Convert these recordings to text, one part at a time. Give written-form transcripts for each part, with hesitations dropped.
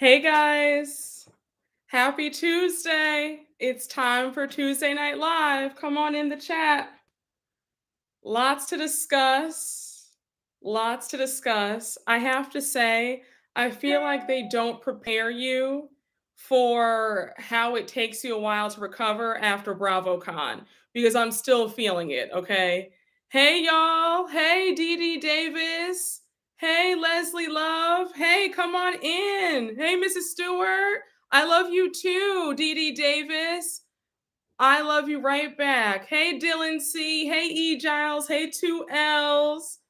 Hey guys, happy Tuesday. It's time for Tuesday Night Live. Come on in the chat. Lots to discuss. Lots to discuss. I have to say, I feel like they don't prepare you for how it takes you a while to recover after BravoCon because I'm still feeling it, okay? Hey y'all. Hey Dee Dee Davis. Hey Leslie Love. Hey, come on in. Hey Mrs. Stewart. I love you too, Dee Dee Davis. I love you right back. Hey, Dylan C. Hey, E. Giles. Hey, 2 L's.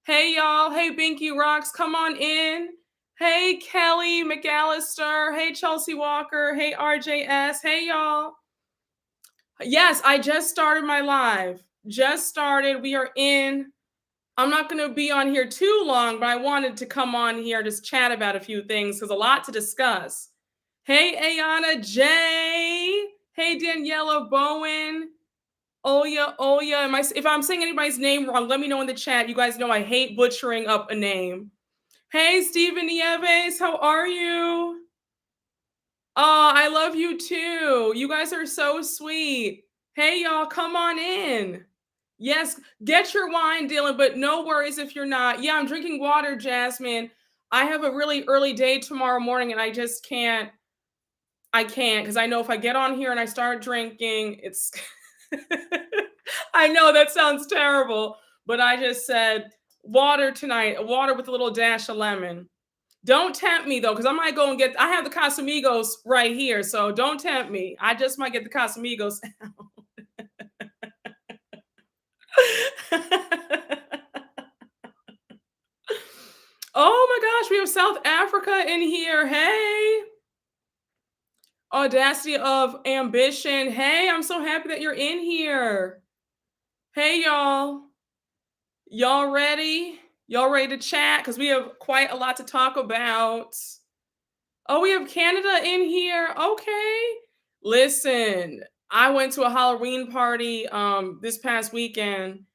Hey, y'all. Hey, Binky Rocks. Come on in. Hey, Kelly McAllister. Hey, Chelsea Walker. Hey, RJS. Hey, y'all. Yes, I just started my live. Just started. We are in. I'm not going to be on here too long, but I wanted to come on here, just chat about a few things because a lot to discuss. Hey, Ayana J. Hey, Daniela Bowen. Oya. If I'm saying anybody's name wrong, let me know in the chat. You guys know I hate butchering up a name. Hey, Stephen Nieves, how are you? Oh, I love you too. You guys are so sweet. Hey, y'all, come on in. Yes, get your wine, Dylan, but no worries if you're not. Yeah, I'm drinking water, Jasmine. I have a really early day tomorrow morning and I just can't. I can't because I know if I get on here and I start drinking, it's. I know that sounds terrible, but I just said water tonight, water with a little dash of lemon. Don't tempt me though, because I might go and get. I have the Casamigos right here, so don't tempt me. I just might get the Casamigos Oh my gosh, we have South Africa in here. Hey. Audacity of ambition. Hey, I'm so happy that you're in here. Hey, y'all. Y'all ready? Y'all ready to chat? Because we have quite a lot to talk about. Oh, we have Canada in here. Okay. Listen, I went to a Halloween party this past weekend,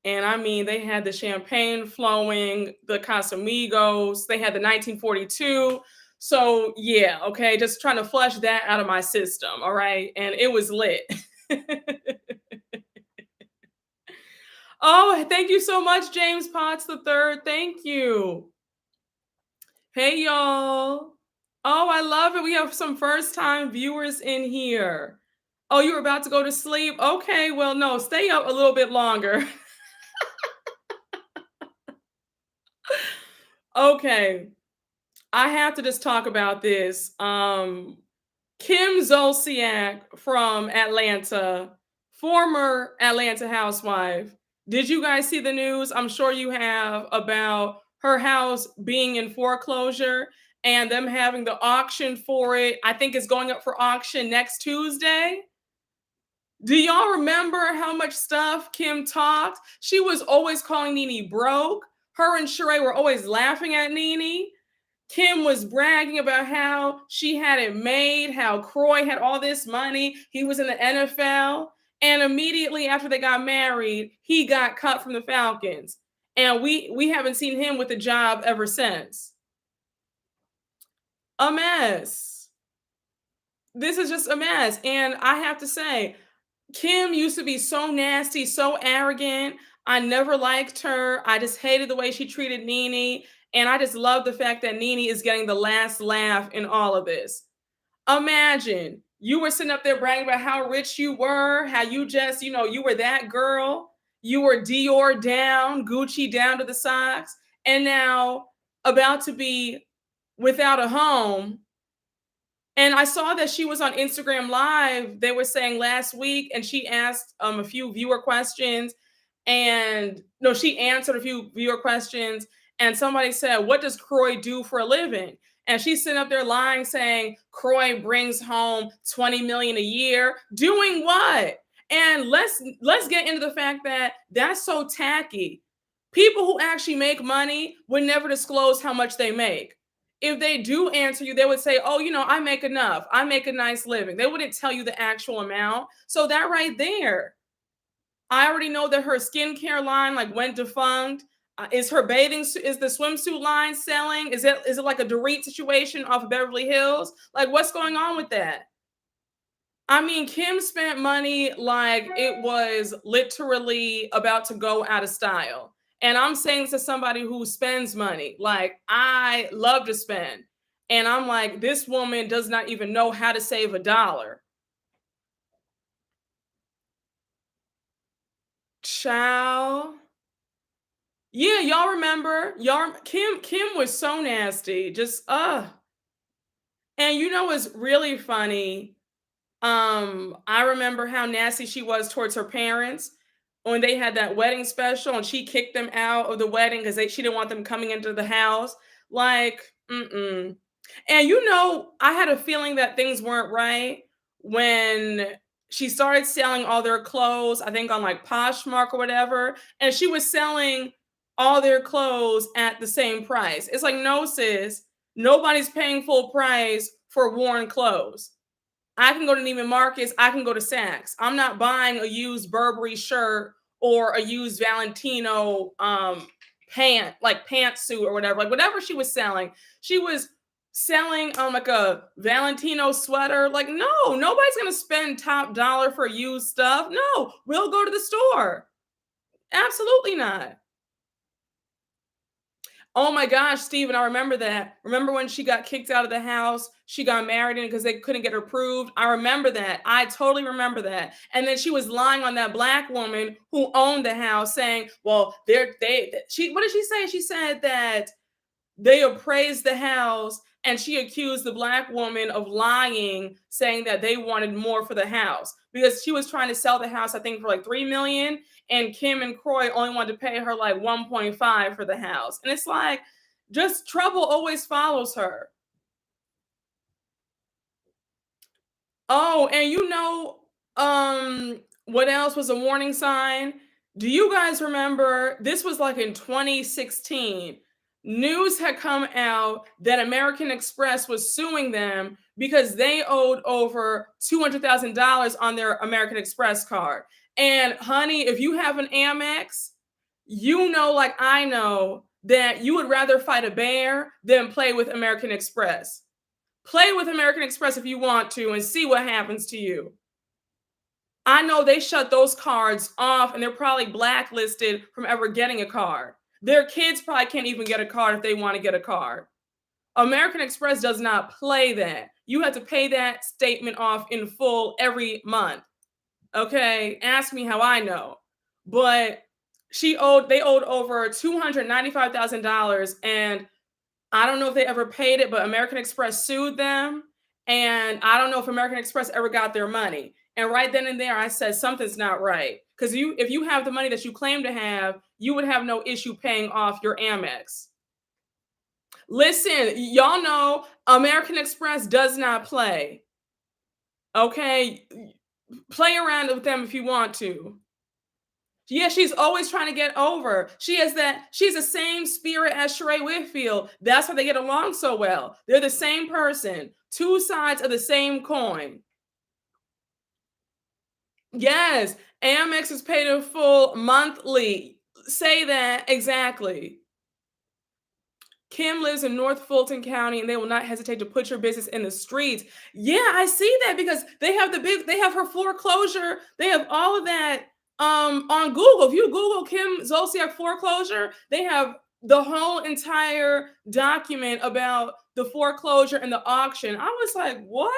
and I mean, they had the champagne flowing, the Casamigos, they had the 1942. So, yeah, okay, just trying to flush that out of my system, all right? And it was lit. Oh, thank you so much, James Potts the third. Thank you. Hey, y'all. Oh, I love it. We have some first time viewers in here. Oh, you were about to go to sleep? Okay, well, no, stay up a little bit longer. Okay, I have to just talk about this. Kim Zolciak from Atlanta, former Atlanta housewife. Did you guys see the news? I'm sure you have about her house being in foreclosure and them having the auction for it. I think it's going up for auction next Tuesday. Do y'all remember how much stuff Kim talked? She was always calling Nene broke. Her and Sheree were always laughing at Nene. Kim was bragging about how she had it made, how Croy had all this money. He was in the NFL. And immediately after they got married, he got cut from the Falcons. And we haven't seen him with a job ever since. A mess. This is just a mess. And I have to say, Kim used to be so nasty, so arrogant. I never liked her. I just hated the way she treated Nene. And I just love the fact that Nene is getting the last laugh in all of this. Imagine you were sitting up there bragging about how rich you were, how you just, you were that girl. You were Dior down, Gucci down to the socks. And now about to be without a home. And I saw that she was on Instagram Live. They were saying last week, and she asked a few viewer questions, and no, she answered a few viewer questions. And somebody said, "What does Croy do for a living?" And she's sitting up there lying, saying Croy brings home 20 million a year. Doing what? And let's get into the fact that that's so tacky. People who actually make money would never disclose how much they make. If they do answer you, they would say, "Oh, I make enough. I make a nice living." They wouldn't tell you the actual amount. So that right there, I already know that her skincare line like went defunct. Is her bathing suit, is the swimsuit line selling? Is it like a Dorit situation off of Beverly Hills? Like, what's going on with that? I mean, Kim spent money like it was literally about to go out of style. And I'm saying this to somebody who spends money. Like, I love to spend. And I'm like, this woman does not even know how to save a dollar. Child. Yeah, y'all remember? Kim was so nasty. Just And you know what's really funny? I remember how nasty she was towards her parents when they had that wedding special and she kicked them out of the wedding because she didn't want them coming into the house. Like, mm-mm. And I had a feeling that things weren't right when she started selling all their clothes, I think on like Poshmark or whatever, and she was selling all their clothes at the same price. It's like, no, sis, nobody's paying full price for worn clothes. I can go to Neiman Marcus. I can go to Saks. I'm not buying a used Burberry shirt or a used Valentino pantsuit or whatever. Like whatever she was selling, she was selling like a Valentino sweater. Like, no, nobody's gonna spend top dollar for used stuff. No, we'll go to the store. Absolutely not. Oh my gosh, Steven, I remember that. Remember when she got kicked out of the house? She got married in because they couldn't get her approved. I remember that. I totally remember that. And then she was lying on that black woman who owned the house, saying, "Well, she what did she say? She said that they appraised the house and she accused the black woman of lying, saying that they wanted more for the house because she was trying to sell the house, I think, for like 3 million. And Kim and Croy only wanted to pay her like 1.5 for the house. And it's like, just trouble always follows her. Oh, and what else was a warning sign? Do you guys remember this was like in 2016? News had come out that American Express was suing them because they owed over $200,000 on their American Express card. And honey, if you have an Amex, like I know, that you would rather fight a bear than play with American Express. Play with American Express if you want to and see what happens to you. I know they shut those cards off and they're probably blacklisted from ever getting a card. Their kids probably can't even get a card if they want to get a card. American Express does not play that. You have to pay that statement off in full every month. Okay? Ask me how I know. But they owed over $295,000, and I don't know if they ever paid it, but American Express sued them. And I don't know if American Express ever got their money. And right then and there, I said, something's not right. Because if you have the money that you claim to have, you would have no issue paying off your Amex. Listen, y'all know American Express does not play. Okay? Play around with them if you want to. Yeah, she's always trying to get over. She's the same spirit as Sheree Whitfield. That's why they get along so well. They're the same person, two sides of the same coin. Yes, Amex is paid in full monthly. Say that exactly. Kim lives in North Fulton County and they will not hesitate to put your business in the streets. Yeah, I see that because they have her foreclosure, they have all of that on Google. If you Google Kim Zolciak foreclosure, they have the whole entire document about the foreclosure and the auction. I was like, "What?"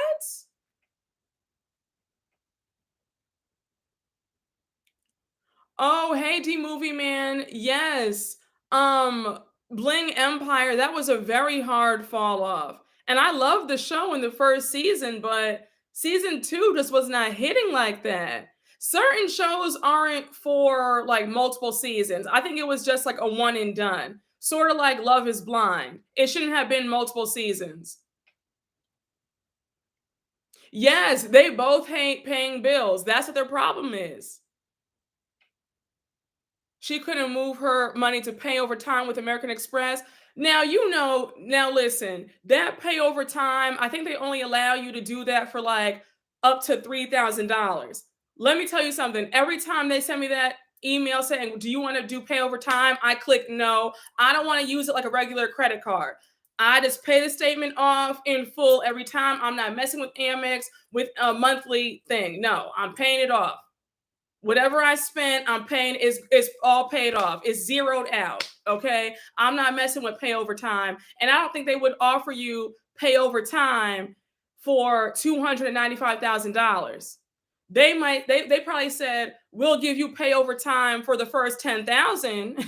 Oh, hey, D Movie Man. Yes. Um, Bling Empire, that was a very hard fall off. And I loved the show in the first season, but season two just was not hitting like that. Certain shows aren't for like multiple seasons. I think it was just like a one and done. Sort of like Love is Blind. It shouldn't have been multiple seasons. Yes, they both hate paying bills. That's what their problem is. She couldn't move her money to pay over time with American Express. Now listen, that pay over time, I think they only allow you to do that for like up to $3,000. Let me tell you something. Every time they send me that, email saying, "Do you want to do pay over time?" I click no. I don't want to use it like a regular credit card. I just pay the statement off in full every time. I'm not messing with Amex with a monthly thing. No, I'm paying it off. Whatever I spent, I'm paying is all paid off. It's zeroed out. Okay. I'm not messing with pay over time. And I don't think they would offer you pay over time for $295,000. They probably said, we'll give you pay over time for the first 10,000.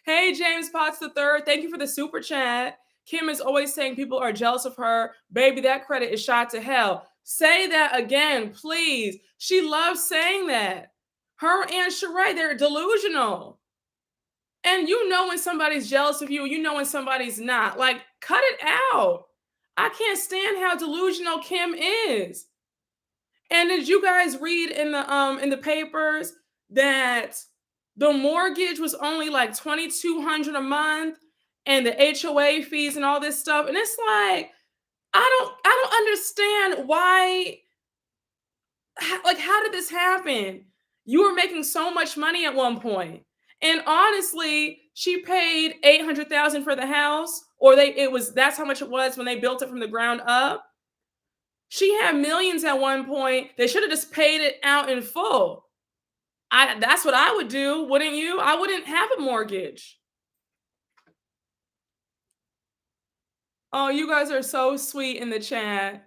Hey, James Potts the third, thank you for the super chat. Kim is always saying people are jealous of her. Baby, that credit is shot to hell. Say that again, please. She loves saying that. Her and Sheree, they're delusional. And you know when somebody's jealous of you, you know when somebody's not. Like, cut it out. I can't stand how delusional Kim is. And did you guys read in the papers that the mortgage was only like 2,200 a month and the HOA fees and all this stuff? And it's like, I don't understand why, like, how did this happen? You were making so much money at one point. And honestly, she paid 800,000 for the house, or that's how much it was when they built it from the ground up. She had millions at one point. They should have just paid it out in full. That's what I would do, wouldn't you? I wouldn't have a mortgage. Oh, you guys are so sweet in the chat.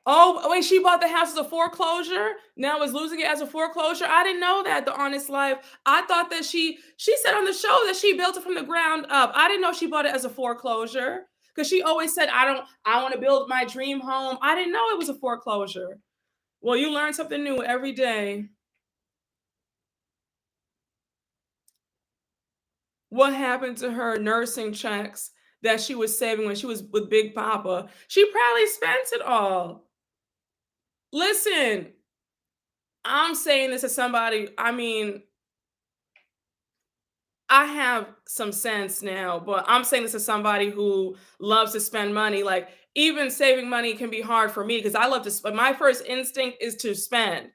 Oh, wait, she bought the house as a foreclosure. Now is losing it as a foreclosure. I didn't know that. The honest life. I thought that she said on the show that she built it from the ground up. I didn't know she bought it as a foreclosure because she always said, I want to build my dream home. I didn't know it was a foreclosure. Well, you learn something new every day. What happened to her nursing checks that she was saving when she was with Big Papa? She probably spent it all. Listen, I'm saying this as somebody, I mean, I have some sense now, but I'm saying this as somebody who loves to spend money. Like, even saving money can be hard for me because I love to spend. My first instinct is to spend,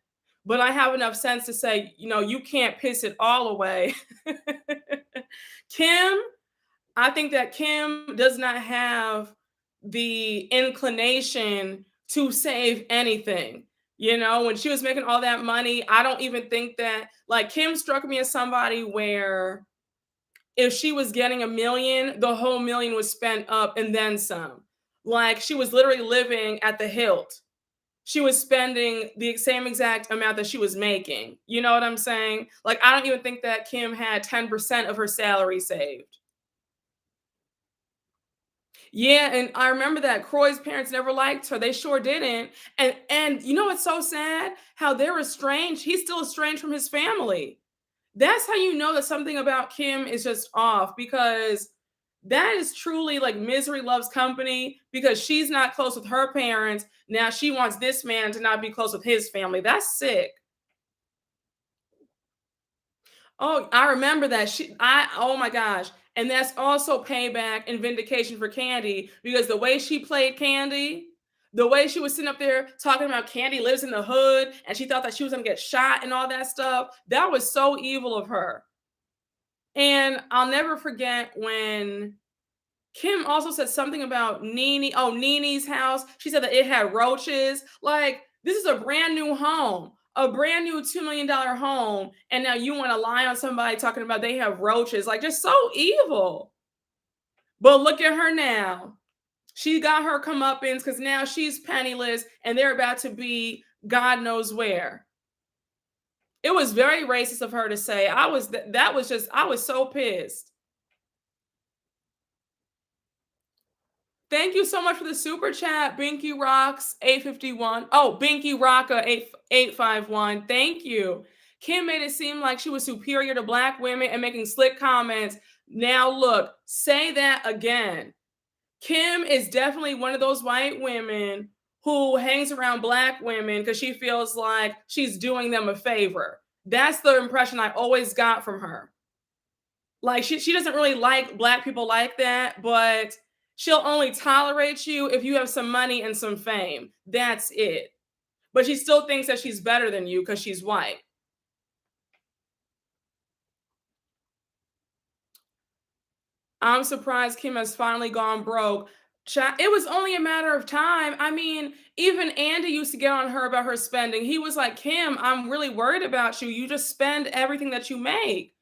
but I have enough sense to say, you can't piss it all away. Kim, I think that Kim does not have the inclination to save anything. When she was making all that money, I don't even think that, like, Kim struck me as somebody where if she was getting 1 million, the whole million was spent up and then some. Like, she was literally living at the hilt. She was spending the same exact amount that she was making. You know what I'm saying? Like, I don't even think that Kim had 10% of her salary saved. Yeah, and I remember that Croy's parents never liked her. They sure didn't. And you know what's so sad? How they're estranged. He's still estranged from his family. That's how you know that something about Kim is just off, because that is truly like misery loves company, because she's not close with her parents. Now she wants this man to not be close with his family. That's sick. Oh, I remember that. Oh my gosh. And that's also payback and vindication for Candy, because the way she played Candy, the way she was sitting up there talking about Candy lives in the hood and she thought that she was going to get shot and all that stuff, that was so evil of her. And I'll never forget when Kim also said something about Nene's house. She said that it had roaches. Like, this is a brand new home, a brand new $2 million home. And now you want to lie on somebody talking about they have roaches. Like, just so evil. But look at her now. She got her comeuppance because now she's penniless and they're about to be God knows where. It was very racist of her to say. I was so pissed. Thank you so much for the super chat, Binky Rocks 851. Oh, Binky Rocka 851. Thank you. Kim made it seem like she was superior to Black women and making slick comments. Now look, say that again. Kim is definitely one of those white women who hangs around Black women because she feels like she's doing them a favor. That's the impression I always got from her. Like, she doesn't really like Black people like that, but she'll only tolerate you if you have some money and some fame. That's it. But she still thinks that she's better than you because she's white. I'm surprised Kim has finally gone broke. It was only a matter of time. I mean, even Andy used to get on her about her spending. He was like, Kim, I'm really worried about you. You just spend everything that you make.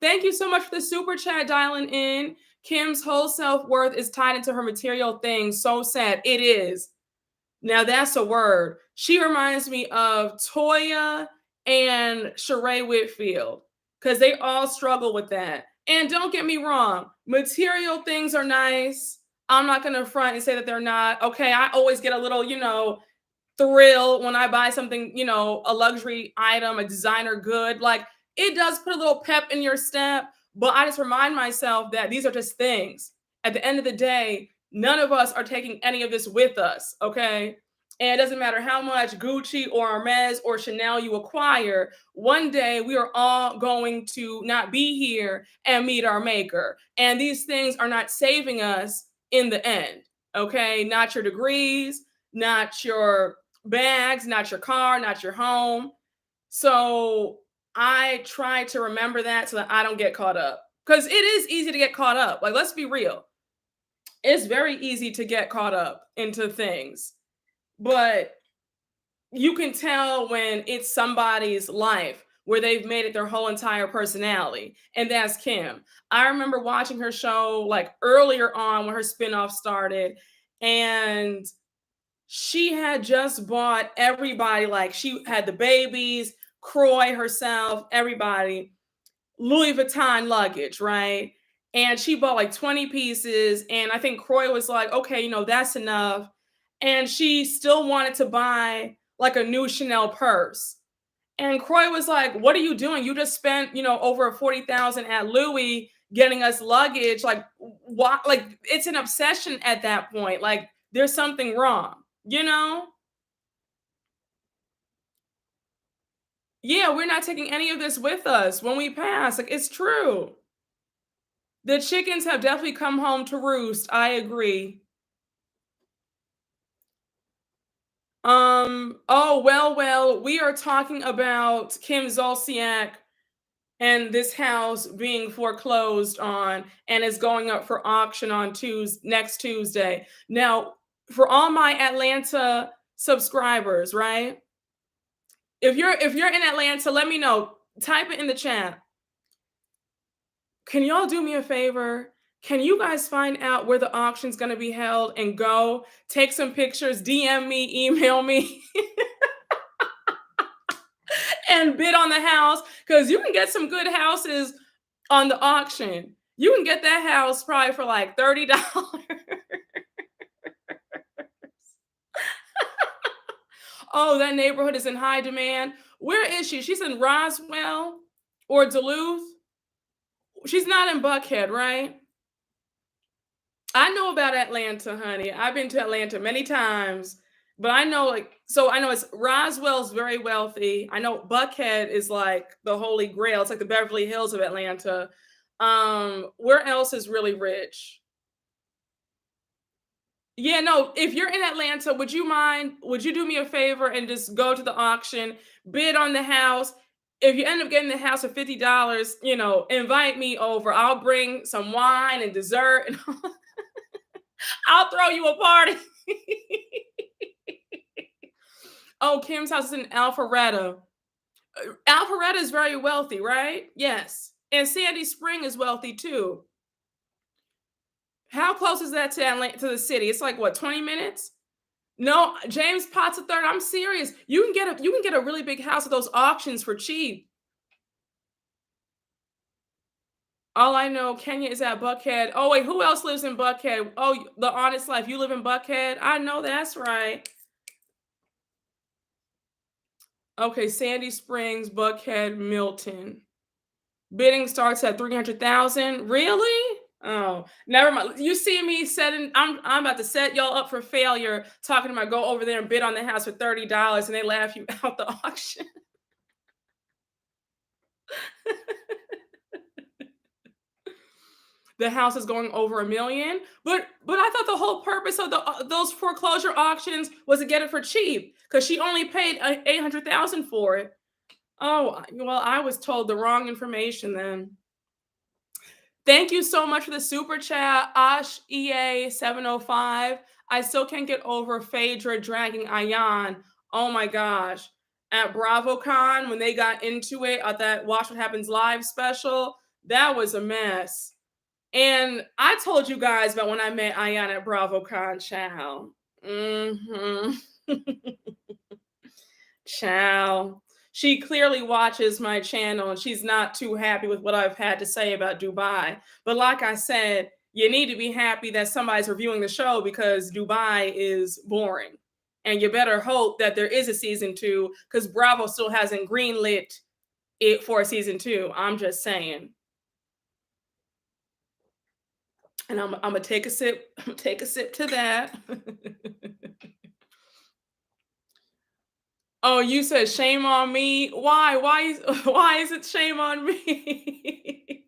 Thank you so much for the super chat dialing in. Kim's whole self worth is tied into her material things. So sad. It is. Now that's a word. She reminds me of Toya and Sheree Whitfield because they all struggle with that. And don't get me wrong, material things are nice. I'm not going to front and say that they're not. Okay, I always get a little, thrill when I buy something, a luxury item, a designer good. Like it does put a little pep in your step, but I just remind myself that these are just things. At the end of the day, none of us are taking any of this with us, okay? And it doesn't matter how much Gucci or Hermes or Chanel you acquire, one day we are all going to not be here and meet our maker. And these things are not saving us in the end, okay? Not your degrees, not your bags, not your car, not your home. So I try to remember that so that I don't get caught up. Because it is easy to get caught up. Like, let's be real. It's very easy to get caught up into things. But you can tell when it's somebody's life where they've made it their whole entire personality. And that's Kim. I remember watching her show like earlier on when her spinoff started. And she had just bought everybody, like she had the babies, Croy herself, everybody, Louis Vuitton luggage, right? And she bought like 20 pieces. And I think Croy was like, okay, that's enough. And she still wanted to buy like a new Chanel purse. And Croy was like, what are you doing? You just spent, over 40,000 at Louis getting us luggage. Like, what? Like, it's an obsession at that point. Like, there's something wrong, you know? Yeah, we're not taking any of this with us when we pass. Like, it's true. The chickens have definitely come home to roost. I agree. Oh, well, we are talking about Kim Zolciak and this house being foreclosed on and is going up for auction on next Tuesday. Now, for all my Atlanta subscribers, right? If you're in Atlanta, let me know. Type it in the chat. Can y'all do me a favor? Can you guys find out where the auction's going to be held and go take some pictures, DM me, email me, and bid on the house? Because you can get some good houses on the auction. You can get that house probably for like $30. Oh, that neighborhood is in high demand. Where is she? She's in Roswell or Duluth. She's not in Buckhead, right? I know about Atlanta, honey. I've been to Atlanta many times, but I know I know it's Roswell's very wealthy. I know Buckhead is like the holy grail. It's like the Beverly Hills of Atlanta. Where else is really rich? Yeah, no, if you're in Atlanta, would you do me a favor and just go to the auction, bid on the house? If you end up getting the house for $50, invite me over. I'll bring some wine and dessert and I'll throw you a party. Oh, Kim's house is in Alpharetta. Alpharetta is very wealthy, right? Yes. And Sandy Spring is wealthy too. How close is that to Atlanta, to the city? It's like what, 20 minutes? No, James Potts III. I'm serious. You can get a really big house at those auctions for cheap. All I know, Kenya is at Buckhead. Oh wait, who else lives in Buckhead? Oh, the Honest Life. You live in Buckhead? I know that's right. Okay, Sandy Springs, Buckhead, Milton. Bidding starts at 300,000. Really? Oh, never mind. You see me setting. I'm about to set y'all up for failure. Talking about go over there and bid on the house for $30, and they laugh you out the auction. The house is going over 1 million. But I thought the whole purpose of those foreclosure auctions was to get it for cheap because she only paid 800,000 for it. Oh well, I was told the wrong information then. Thank you so much for the super chat, Ash EA 705. I still can't get over Phaedra dragging Ayan. Oh my gosh. At BravoCon, when they got into it at that Watch What Happens Live special, that was a mess. And I told you guys about when I met Ayan at BravoCon, child. Mm-hmm. Child. She clearly watches my channel and she's not too happy with what I've had to say about Dubai. But like I said, you need to be happy that somebody's reviewing the show because Dubai is boring. And you better hope that there is a season two because Bravo still hasn't greenlit it for a season two. I'm just saying. And I'm gonna take a sip. I'm gonna take a sip to that. Oh, you said shame on me. Why? Why is it shame on me?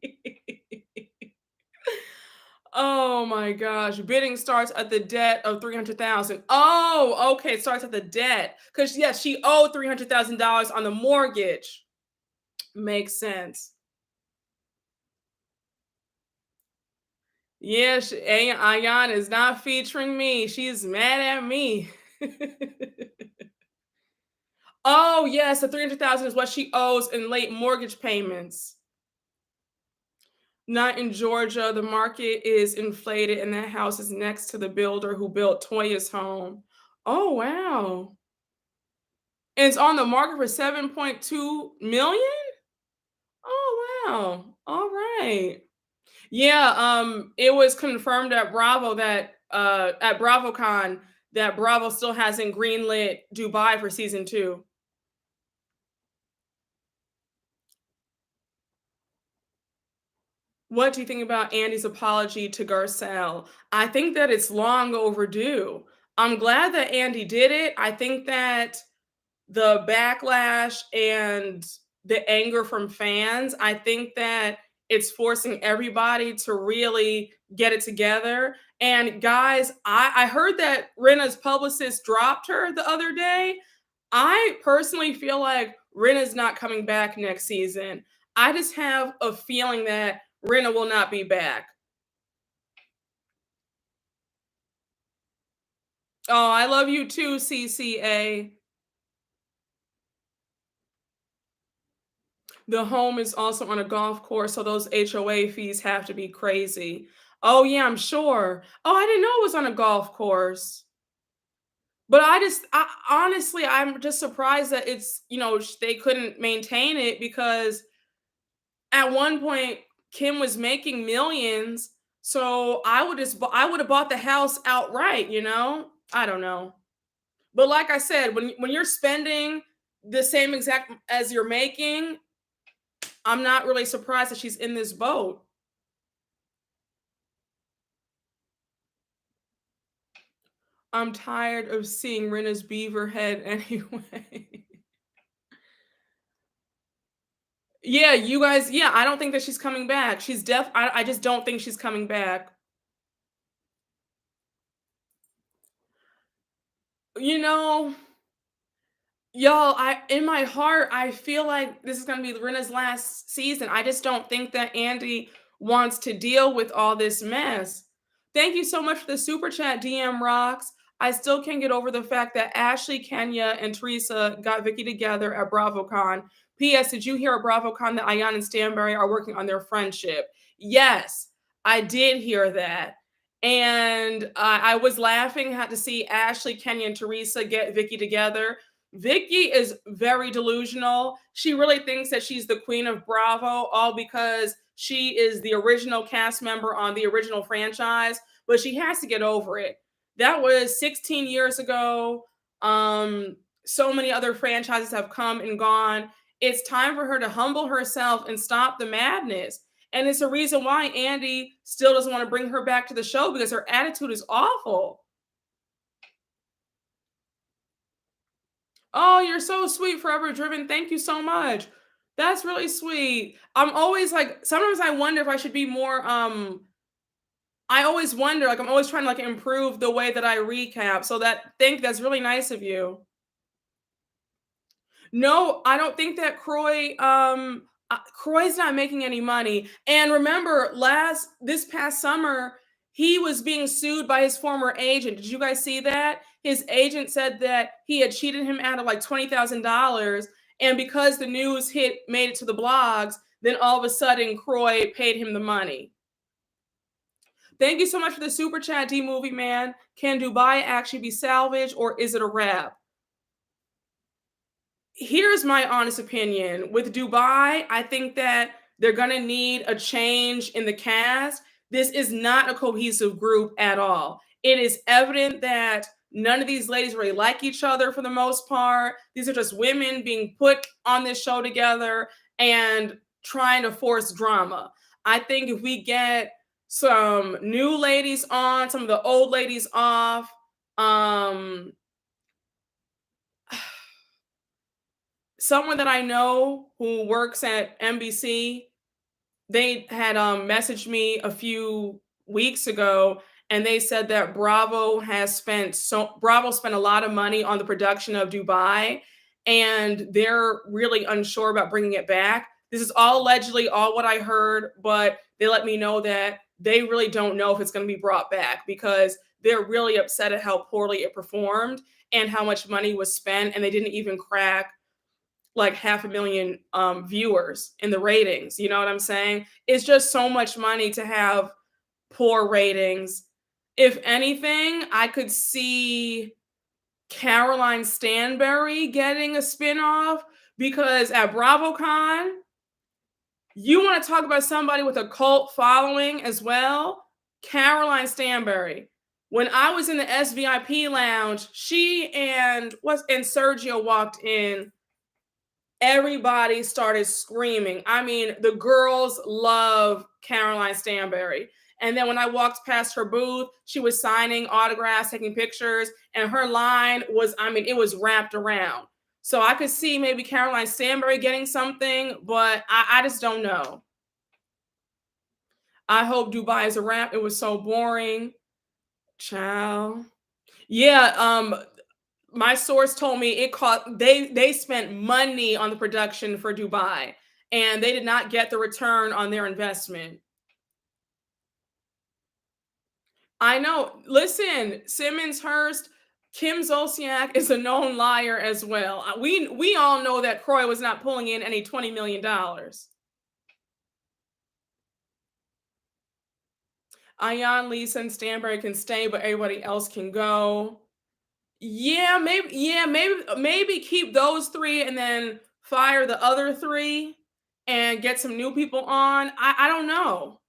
Oh my gosh. Bidding starts at the debt of 300,000. Oh, okay. It starts at the debt. Because yes, she owed $300,000 on the mortgage. Makes sense. Yeah, Ayan is not featuring me. She's mad at me. Oh, yes, the 300,000 is what she owes in late mortgage payments. Not in Georgia. The market is inflated, and that house is next to the builder who built Toya's home. Oh, wow. And it's on the market for 7.2 million? Oh, wow. All right. Yeah, it was confirmed at Bravo that at BravoCon that Bravo still hasn't greenlit Dubai for season 2. What do you think about Andy's apology to Garcelle? I think that it's long overdue. I'm glad that Andy did it. I think that the backlash and the anger from fans, I think that it's forcing everybody to really get it together. And guys, I heard that Rena's publicist dropped her the other day. I personally feel like Rinna's not coming back next season. I just have a feeling that Rinna will not be back. Oh, I love you too, CCA. The home is also on a golf course, so those HOA fees have to be crazy. Oh, yeah, I'm sure. Oh, I didn't know it was on a golf course. But honestly, I'm just surprised that they couldn't maintain it because at one point Kim was making millions, so I would have bought the house outright. I don't know. But like I said, when you're spending the same exact as you're making, I'm not really surprised that she's in this boat. I'm tired of seeing Rinna's beaver head anyway. Yeah, you guys, yeah, I don't think that she's coming back. I just don't think she's coming back. You know, y'all, I in my heart, I feel like this is gonna be Rinna's last season. I just don't think that Andy wants to deal with all this mess. Thank you so much for the super chat, DM Rocks. I still can't get over the fact that Ashley, Kenya, and Teresa got Vicky together at BravoCon. P.S. Did you hear at BravoCon that Ayan and Stanberry are working on their friendship? Yes, I did hear that. And I was laughing had to see Ashley, Kenya, and Teresa get Vicky together. Vicky is very delusional. She really thinks that she's the queen of Bravo, all because she is the original cast member on the original franchise, but she has to get over it. That was 16 years ago. So many other franchises have come and gone. It's time for her to humble herself and stop the madness. And it's a reason why Andy still doesn't want to bring her back to the show because her attitude is awful. Oh, you're so sweet, Forever Driven. Thank you so much. That's really sweet. I'm always like, sometimes I wonder if I should be more I always wonder, like I'm always trying to like improve the way that I recap. So that's really nice of you. No, I don't think that Croy Croy's not making any money. And remember, last this past summer, he was being sued by his former agent. Did you guys see that? His agent said that he had cheated him out of like $20,000, and because the news hit made it to the blogs, then all of a sudden Croy paid him the money. Thank you so much for the super chat, D Movie Man. Can Dubai actually be salvaged, or is it a wrap? Here's my honest opinion. With Dubai, I think that they're going to need a change in the cast. This is not a cohesive group at all. It is evident that none of these ladies really like each other for the most part. These are just women being put on this show together and trying to force drama. I think if we get some new ladies on, some of the old ladies off, um, someone that I know who works at NBC, they had messaged me a few weeks ago, and they said that Bravo spent a lot of money on the production of Dubai, and they're really unsure about bringing it back. This is all allegedly all what I heard, but they let me know that they really don't know if it's going to be brought back because they're really upset at how poorly it performed and how much money was spent, and they didn't even crack like half a million viewers in the ratings. You know what I'm saying? It's just so much money to have poor ratings. If anything, I could see Caroline Stanbury getting a spinoff because at BravoCon, you want to talk about somebody with a cult following as well? Caroline Stanbury. When I was in the SVIP lounge, she and Sergio walked in. Everybody started screaming. I mean, the girls love Caroline Stanbury. And then when I walked past her booth, she was signing autographs, taking pictures, and her line was, I mean, it was wrapped around. So I could see maybe Caroline Stanbury getting something, but I just don't know. I hope Dubai is a wrap. It was so boring. Ciao. Yeah, my source told me it cost they spent money on the production for Dubai and they did not get the return on their investment. I know. Listen, Simmons Hurst, Kim Zolciak is a known liar as well. We all know that Croy was not pulling in any $20 million. Ayan, Lisa, and Stanbury can stay, but everybody else can go. Maybe keep those three and then fire the other three and get some new people on. I don't know.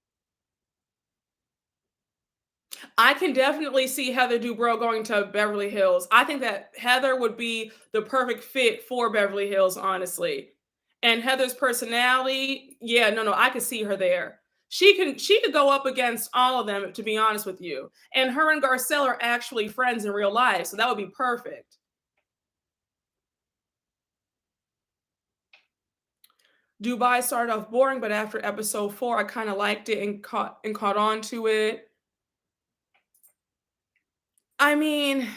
I can definitely see Heather Dubrow going to Beverly Hills. I think that Heather would be the perfect fit for Beverly Hills, honestly. And Heather's personality, yeah, no, I could see her there. She could go up against all of them, to be honest with you. And her and Garcelle are actually friends in real life, so that would be perfect. Dubai started off boring, but after episode 4, I kind of liked it and caught on to it. I mean,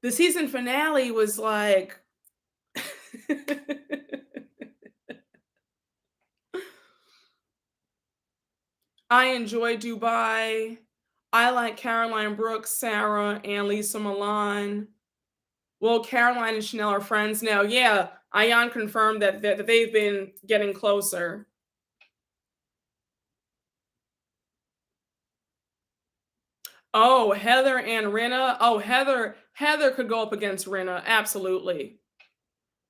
the season finale was like I enjoy Dubai. I like Caroline Brooks, Sarah, and Lisa Milan. Well, Caroline and Chanel are friends now. Yeah, Ayan confirmed that they've been getting closer. Oh, Heather and Rinna. Oh, Heather could go up against Rinna. Absolutely.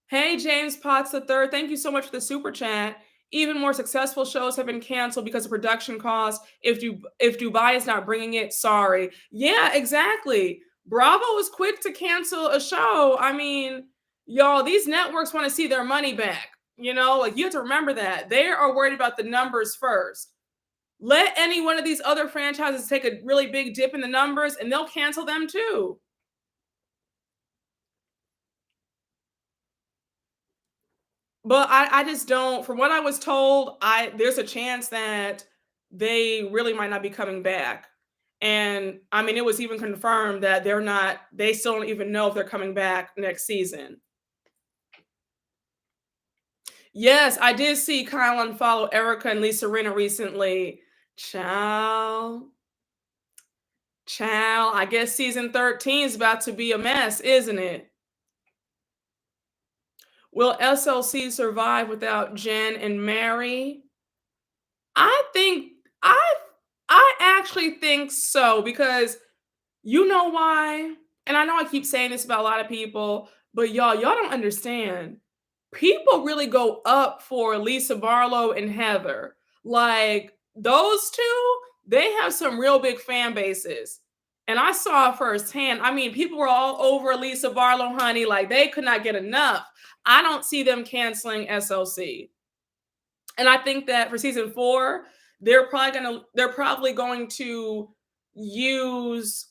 Hey, James Potts III. Thank you so much for the super chat. Even more successful shows have been canceled because of production costs. If Dubai is not bringing it, sorry. Yeah, exactly. Bravo was quick to cancel a show. I mean, y'all, these networks want to see their money back. You know, like you have to remember that they are worried about the numbers first. Let any one of these other franchises take a really big dip in the numbers, and they'll cancel them too. But I just don't, from what I was told, there's a chance that they really might not be coming back. And I mean, it was even confirmed that they still don't even know if they're coming back next season. Yes, I did see Kyle unfollow Erica and Lisa Rinna recently. Child, child. I guess season 13 is about to be a mess, isn't it? Will SLC survive without Jen and Mary? I think I I actually think so because you know why? And I know I keep saying this about a lot of people, but y'all don't understand. People really go up for Lisa Barlow and Heather. Like those two, they have some real big fan bases. And I saw firsthand. I mean, people were all over Lisa Barlow, honey. Like they could not get enough. I don't see them canceling SLC. And I think that for season 4, they're probably going to use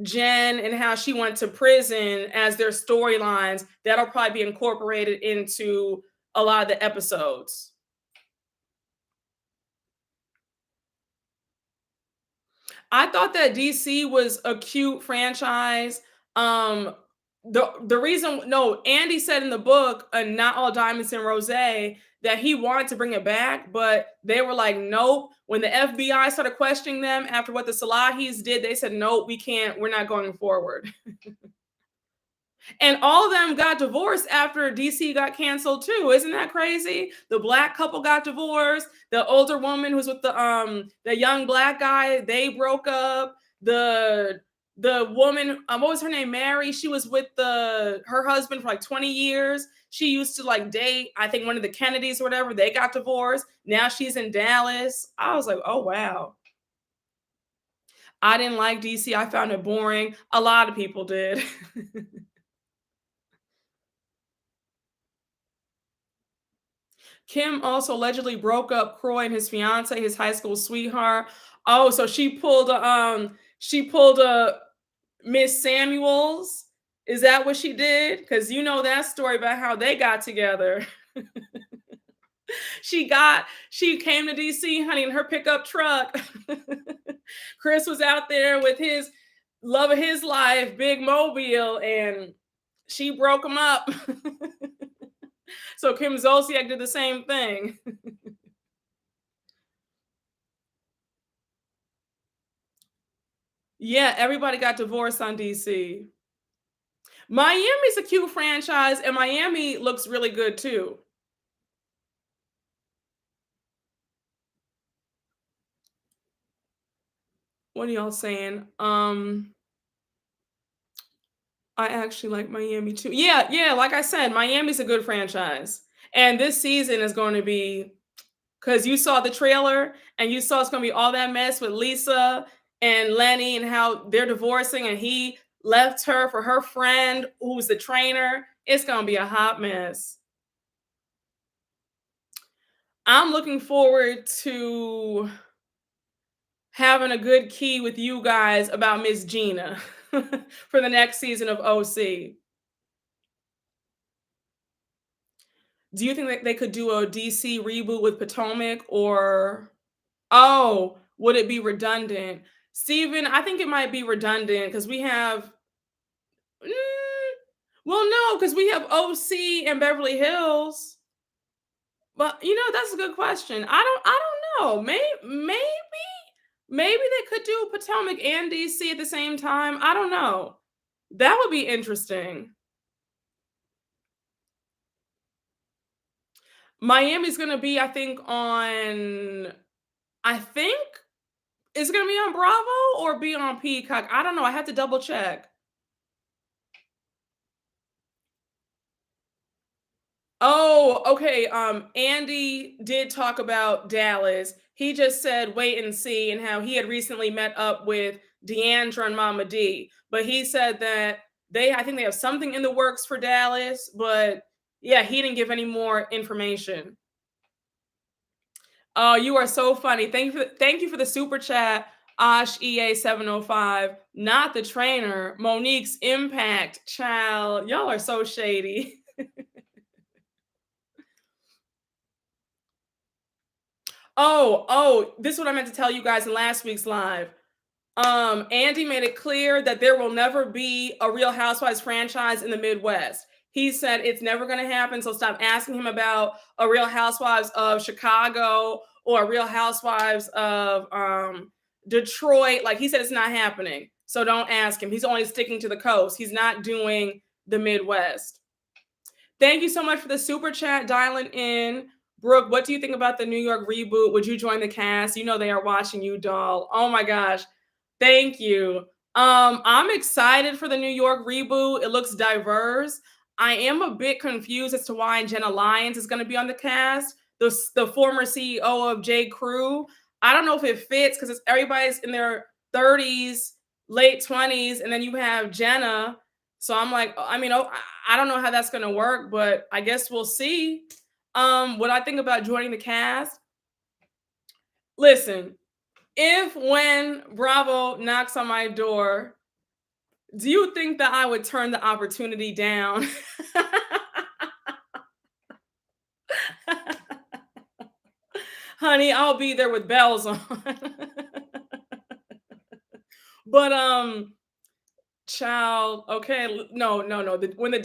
Jen and how she went to prison as their storylines. That'll probably be incorporated into a lot of the episodes. I thought that DC was a cute franchise. Um, the reason no, Andy said in the book, Not All Diamonds and Rose, that he wanted to bring it back, but they were like, nope. When the FBI started questioning them after what the Salahis did, they said, nope, we can't, we're not going forward. And all of them got divorced after DC got canceled too. Isn't that crazy? The black couple got divorced. The older woman who's with the young black guy, they broke up. The woman, what was her name? Mary. She was with the her husband for like 20 years. She used to like date, I think one of the Kennedys or whatever. They got divorced. Now she's in Dallas. I was like, oh wow. I didn't like DC. I found it boring. A lot of people did. Kim also allegedly broke up Croy and his fiance, his high school sweetheart. Oh, so she pulled a Miss Samuels. Is that what she did? Because you know that story about how they got together. She came to DC, honey, in her pickup truck. Chris was out there with his love of his life, big mobile, and she broke him up. So Kim Zolciak did the same thing. Yeah, everybody got divorced on DC. Miami's a cute franchise, and Miami looks really good too. What are y'all saying? I actually like Miami too. Yeah, yeah, like I said, Miami's a good franchise. And this season is going to be because you saw the trailer and you saw it's going to be all that mess with Lisa and Lenny and how they're divorcing and he left her for her friend who's the trainer. It's going to be a hot mess. I'm looking forward to having a good key with you guys about Miss Gina for the next season of OC. Do you think that they could do a DC reboot with Potomac or would it be redundant? Steven, I think it might be redundant because we have mm, well, no, because we have OC and Beverly Hills. But that's a good question. I don't know. Maybe they could do Potomac and DC at the same time. I don't know. That would be interesting. Miami's gonna be, I think it's gonna be on Bravo or be on Peacock. I don't know. I have to double check. Oh, okay. Andy did talk about Dallas. He just said wait and see, and how he had recently met up with Deandra and Mama D. But he said that I think they have something in the works for Dallas, but yeah, he didn't give any more information. Oh, you are so funny. Thank you for the super chat, Osh EA 705. Not the trainer, Monique's impact. Child, y'all are so shady. This is what I meant to tell you guys in last week's live. Andy made it clear that there will never be a Real Housewives franchise in the Midwest. He said it's never going to happen. So stop asking him about a Real Housewives of Chicago or a Real Housewives of Detroit. Like he said, it's not happening. So don't ask him. He's only sticking to the coast. He's not doing the Midwest. Thank you so much for the super chat dialing in. Brooke, what do you think about the New York reboot? Would you join the cast? You know they are watching you, doll. Oh my gosh. Thank you. I'm excited for the New York reboot. It looks diverse. I am a bit confused as to why Jenna Lyons is going to be on the cast. The former CEO of J. Crew. I don't know if it fits because it's everybody's in their 30s, late 20s, and then you have Jenna. So I'm like, I mean, oh, I don't know how that's going to work, but I guess we'll see. What I think about joining the cast. Listen, if when Bravo knocks on my door, do you think that I would turn the opportunity down? Honey, I'll be there with bells on. But child, okay, no, no, no. When the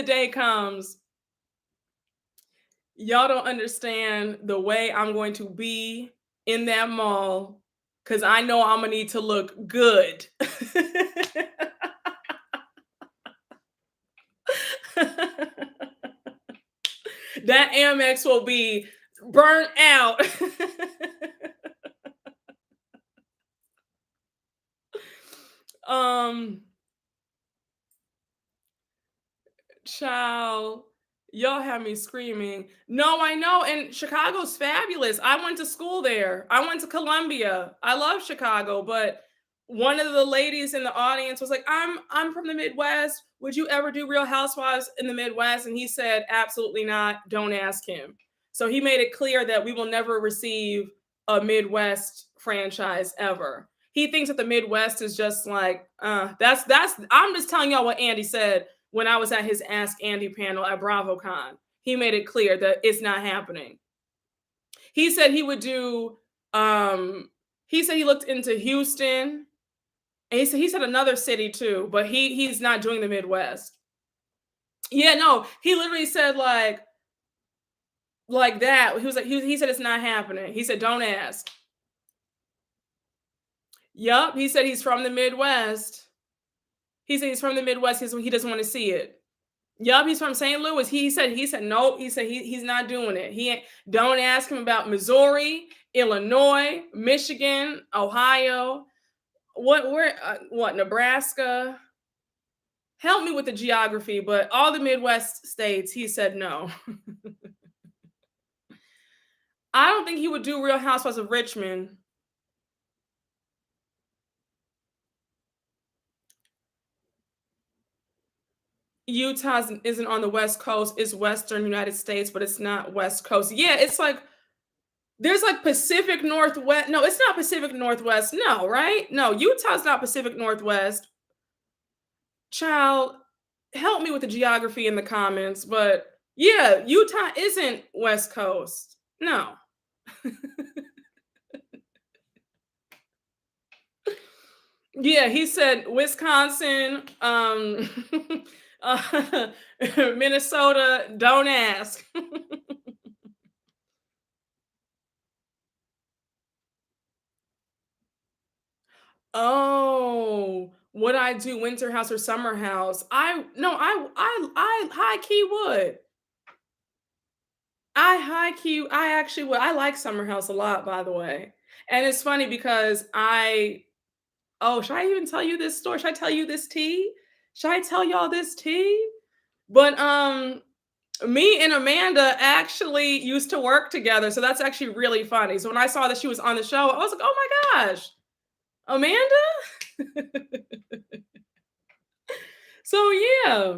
day comes, y'all don't understand the way I'm going to be in that mall because I know I'm gonna need to look good. That Amex will be burnt out. um Child, y'all have me screaming. No, I know. And Chicago's fabulous. I went to school there. I went to Columbia. I love Chicago, but one of the ladies in the audience was like, I'm from the Midwest. Would you ever do Real Housewives in the Midwest?" And he said, "Absolutely not. Don't ask him." So he made it clear that we will never receive a Midwest franchise ever. He thinks that the Midwest is just like, that's I'm just telling y'all what Andy said when I was at his Ask Andy panel at BravoCon. He made it clear that it's not happening. He said he would do, he said he looked into Houston, and he said another city too, but he's not doing the Midwest. Yeah, no, he literally said like that. He was like, he said it's not happening. He said, don't ask. Yup, he said he's from the Midwest. He said he's from the Midwest. He doesn't want to see it. Yup, he's from St. Louis. He said nope. He said he's not doing it. He ain't, don't ask him about Missouri, Illinois, Michigan, Ohio. What Nebraska? Help me with the geography, but all the Midwest states, he said no. I don't think he would do Real Housewives of Richmond. Utah isn't on the West Coast. It's Western United States, but it's not West Coast. Yeah, it's like there's like Pacific Northwest. No, it's not Pacific Northwest. No, right? No, Utah's not Pacific Northwest. Child, help me with the geography in the comments. But yeah, Utah isn't West Coast. No. Yeah, he said Wisconsin, uh, Minnesota, don't ask. Oh, would I do winter house or summer house? I no, I high key would. I high key, I actually would. I like summer house a lot, by the way. And it's funny because should I even tell you this story? Should I tell you this tea? Should I tell y'all this tea? But me and Amanda actually used to work together, so that's actually really funny. So when I saw that she was on the show, I was like, "Oh my gosh, Amanda?" So yeah,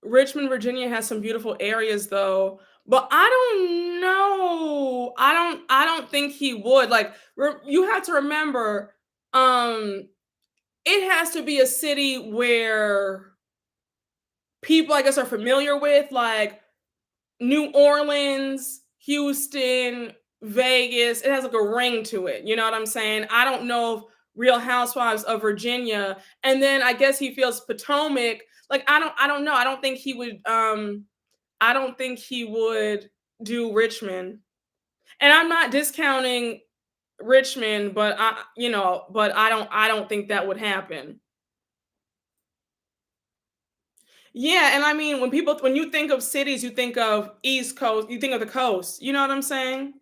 Richmond, Virginia has some beautiful areas though, but I don't know. I don't think he would. Like you have to remember um it has to be a city where people I guess are familiar with, like New Orleans, Houston, Vegas. It has like a ring to it. You know what I'm saying? I don't know if Real Housewives of Virginia, and then I guess he feels Potomac. Like I don't know. I don't think he would do Richmond. And I'm not discounting Richmond, but I don't think that would happen. Yeah, and I mean when you think of cities, you think of East Coast, you think of the coast. You know what I'm saying?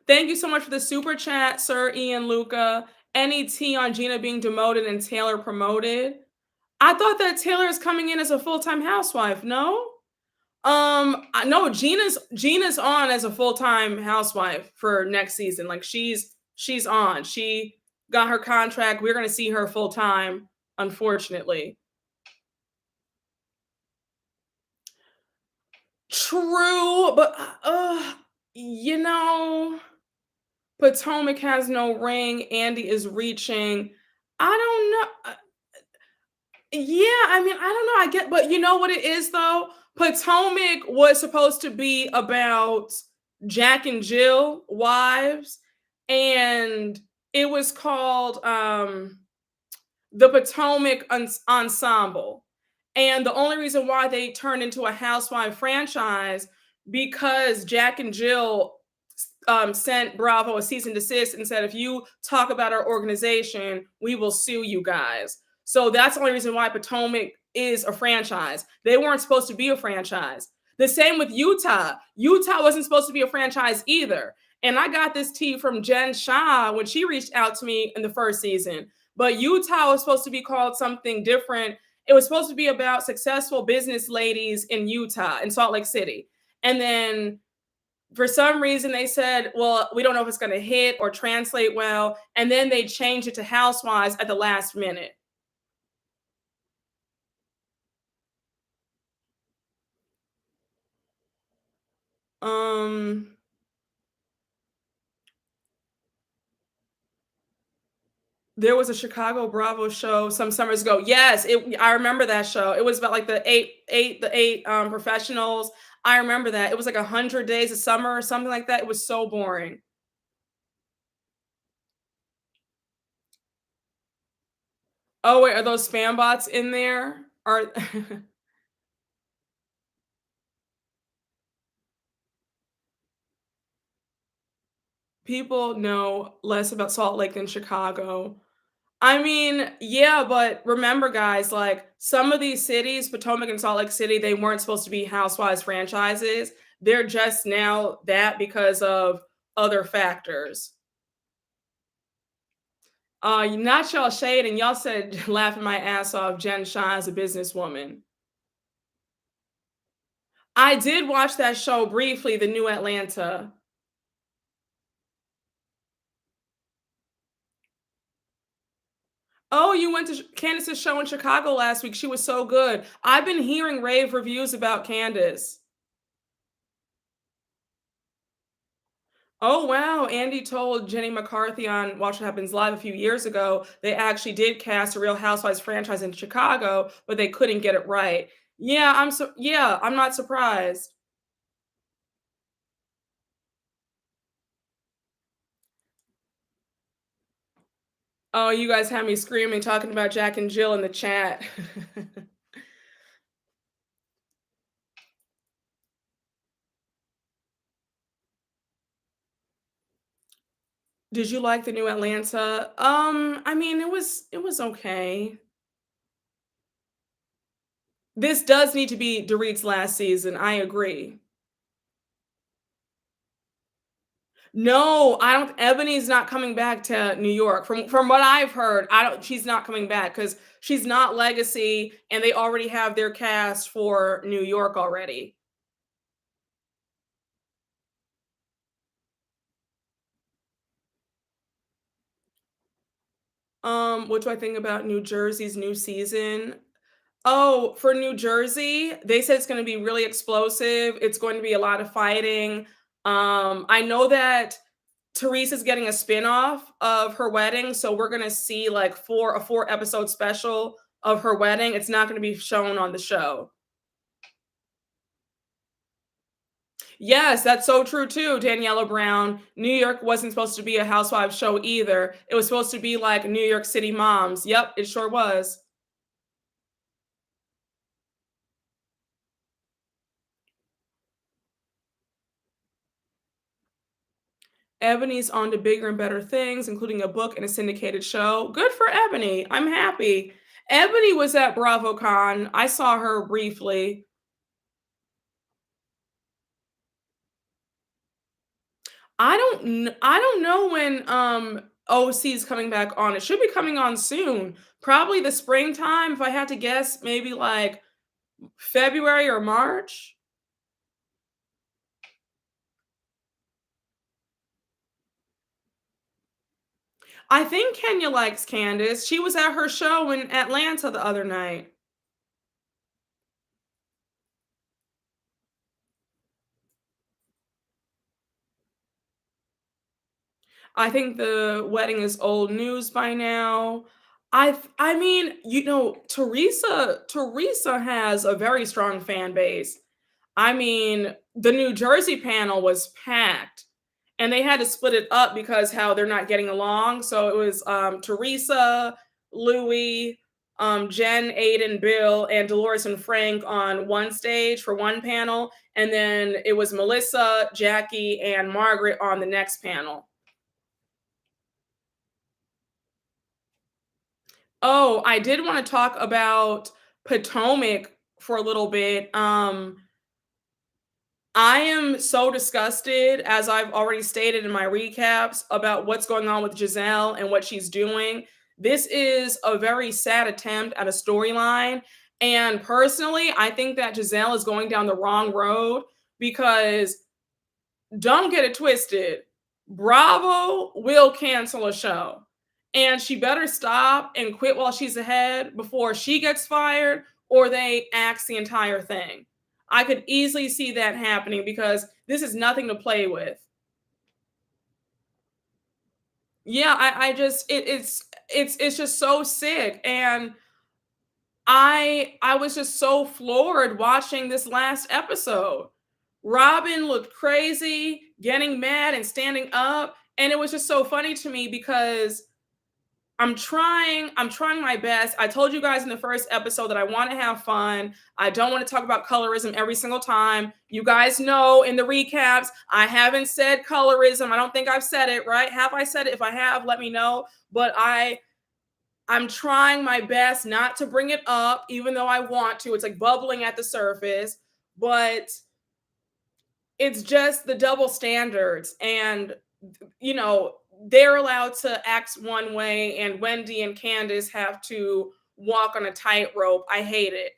Thank you so much for the super chat, Sir Ian Luca. Any tea on Gina being demoted and Taylor promoted? I thought that Taylor is coming in as a full-time housewife. No? No, Gina's on as a full-time housewife for next season. Like she's on. She got her contract. We're gonna see her full time, unfortunately. True, but you know, Potomac has no ring. Andy is reaching. I don't know. Yeah, I mean, I don't know. I get, but you know what it is though? Potomac was supposed to be about Jack and Jill wives, and it was called the Potomac Ensemble. And the only reason why they turned into a housewife franchise because Jack and Jill sent Bravo a cease and desist and said, if you talk about our organization, we will sue you guys. So that's the only reason why Potomac is a franchise. They weren't supposed to be a franchise. The same with Utah. Utah wasn't supposed to be a franchise either. And I got this tea from Jen Shah when she reached out to me in the first season. But Utah was supposed to be called something different. It was supposed to be about successful business ladies in Utah, in Salt Lake City. And then for some reason they said, well, we don't know if it's going to hit or translate well. And then they changed it to Housewives at the last minute. Um, there was a Chicago Bravo show some summers ago. Yes, I remember that show. It was about like the eight professionals. I remember that. It was like 100 days of summer or something like that. It was so boring. Oh wait, are those spam bots in there? Are people know less about Salt Lake than Chicago? I mean, yeah, but remember, guys, like some of these cities, Potomac and Salt Lake City, they weren't supposed to be Housewives franchises. They're just now that because of other factors. Not y'all shade, and y'all said laughing my ass off. Jen Shah is a businesswoman. I did watch that show briefly, The New Atlanta. Oh, you went to Candace's show in Chicago last week. She was so good. I've been hearing rave reviews about Candace. Oh, wow. Andy told Jenny McCarthy on Watch What Happens Live a few years ago they actually did cast a Real Housewives franchise in Chicago, but they couldn't get it right. Yeah, I'm not surprised. Oh, you guys had me screaming talking about Jack and Jill in the chat. Did you like the new Atlanta? I mean, it was okay. This does need to be Dorit's last season. I agree. No, I don't. Ebony's not coming back to New York. From what I've heard, I don't. She's not coming back because she's not Legacy, and they already have their cast for New York already. What do I think about New Jersey's new season? Oh, for New Jersey, they said it's going to be really explosive. It's going to be a lot of fighting. I know that Teresa's getting a spin-off of her wedding, so we're gonna see like a 4 episode special of her wedding. It's not gonna be shown on the show. Yes, that's so true too, Daniela Brown. New York wasn't supposed to be a housewives show either. It was supposed to be like New York City moms. Yep, it sure was. Ebony's on to bigger and better things, including a book and a syndicated show. Good for Ebony. I'm happy. Ebony was at BravoCon. I saw her briefly. I don't know when OC is coming back on. It should be coming on soon. Probably the springtime if I had to guess, maybe like February or March. I think Kenya likes Candace. She was at her show in Atlanta the other night. I think the wedding is old news by now. I mean, Teresa has a very strong fan base. I mean, the New Jersey panel was packed and they had to split it up because how they're not getting along. So it was Teresa, Louis, Jen, Aiden, Bill, and Dolores and Frank on one stage for one panel. And then it was Melissa, Jackie, and Margaret on the next panel. Oh, I did want to talk about Potomac for a little bit. I am so disgusted, as I've already stated in my recaps, about what's going on with Giselle and what she's doing. This is a very sad attempt at a storyline. And personally, I think that Giselle is going down the wrong road because don't get it twisted. Bravo will cancel a show. And she better stop and quit while she's ahead before she gets fired or they axe the entire thing. I could easily see that happening because this is nothing to play with. Yeah, I just it's just so sick. And I was just so floored watching this last episode. Robin looked crazy, getting mad and standing up, and it was just so funny to me because I'm trying my best. I told you guys in the first episode that I want to have fun. I don't want to talk about colorism every single time. You guys know in the recaps, I haven't said colorism. I don't think I've said it, right? Have I said it? If I have, let me know. But I'm trying my best not to bring it up, even though I want to. It's like bubbling at the surface, but it's just the double standards. And, you know, they're allowed to act one way, and Wendy and Candace have to walk on a tightrope. I hate it.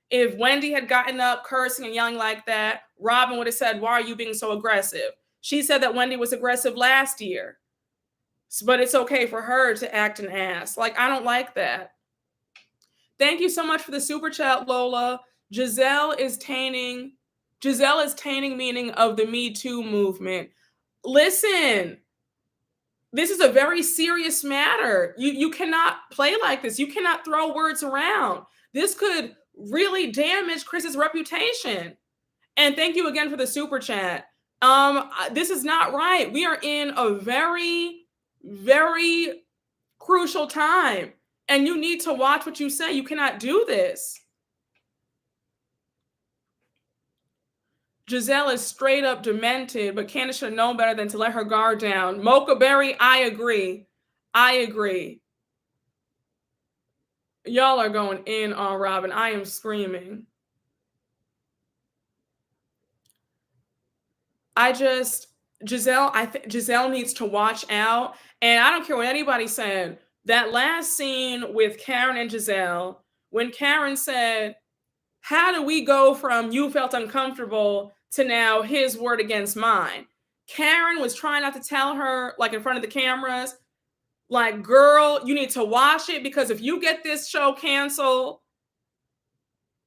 If Wendy had gotten up cursing and yelling like that, Robin would have said, "Why are you being so aggressive?" She said that Wendy was aggressive last year, but it's okay for her to act an ass. Like, I don't like that. Thank you so much for the super chat, Lola. Giselle is tainting. Giselle is tainting meaning of the Me Too movement. Listen, this is a very serious matter. You cannot play like this. You cannot throw words around. This could really damage Chris's reputation. And thank you again for the super chat. This is not right. We are in a very, very crucial time, and you need to watch what you say. You cannot do this. Giselle is straight up demented, but Candace should have known better than to let her guard down. Mocha Berry, I agree. I agree. Y'all are going in on Robin. I am screaming. I just Giselle, I think Giselle needs to watch out. And I don't care what anybody said. That last scene with Karen and Giselle, when Karen said, "How do we go from you felt uncomfortable to now his word against mine?" Karen was trying not to tell her, like in front of the cameras, like, "Girl, you need to watch it because if you get this show canceled,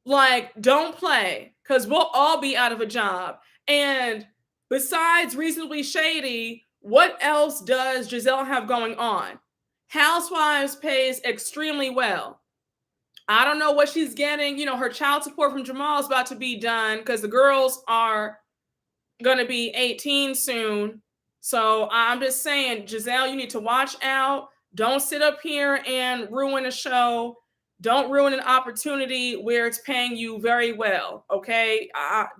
like, don't play because we'll all be out of a job." And besides Reasonably Shady, what else does Giselle have going on? Housewives pays extremely well. I don't know what she's getting. You know, her child support from Jamal is about to be done because the girls are gonna be 18 soon. So I'm just saying, Giselle, you need to watch out. Don't sit up here and ruin a show. Don't ruin an opportunity where it's paying you very well. Okay,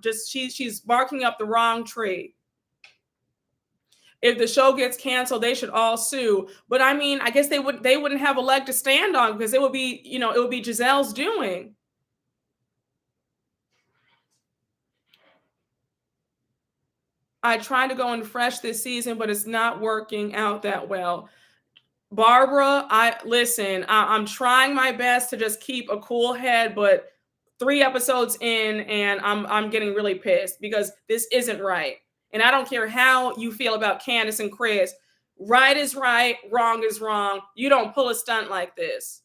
just she's barking up the wrong tree. If the show gets canceled, they should all sue. But I mean, I guess they wouldn't have a leg to stand on because it would be, it would be Giselle's doing. I tried to go in fresh this season, but it's not working out that well. Barbara, I listen, I'm trying my best to just keep a cool head, but 3 episodes in and I'm getting really pissed because this isn't right. And I don't care how you feel about Candace and Chris. Right is right, wrong is wrong. You don't pull a stunt like this.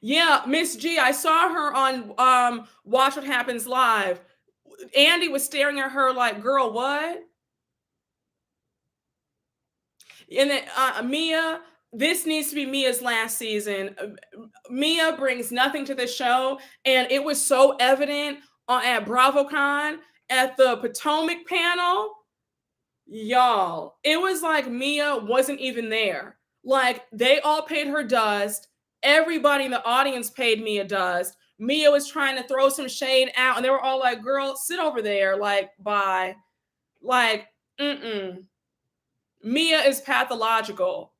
Yeah, Miss G, I saw her on Watch What Happens Live. Andy was staring at her like, "Girl, what?" And then Mia, this needs to be Mia's last season. Mia brings nothing to the show, and it was so evident at BravoCon at the Potomac panel. Y'all, it was like Mia wasn't even there. Like they all paid her dust. Everybody in the audience paid Mia dust. Mia was trying to throw some shade out, and they were all like, "Girl, sit over there." Like, bye. Like, mm-mm. Mia is pathological.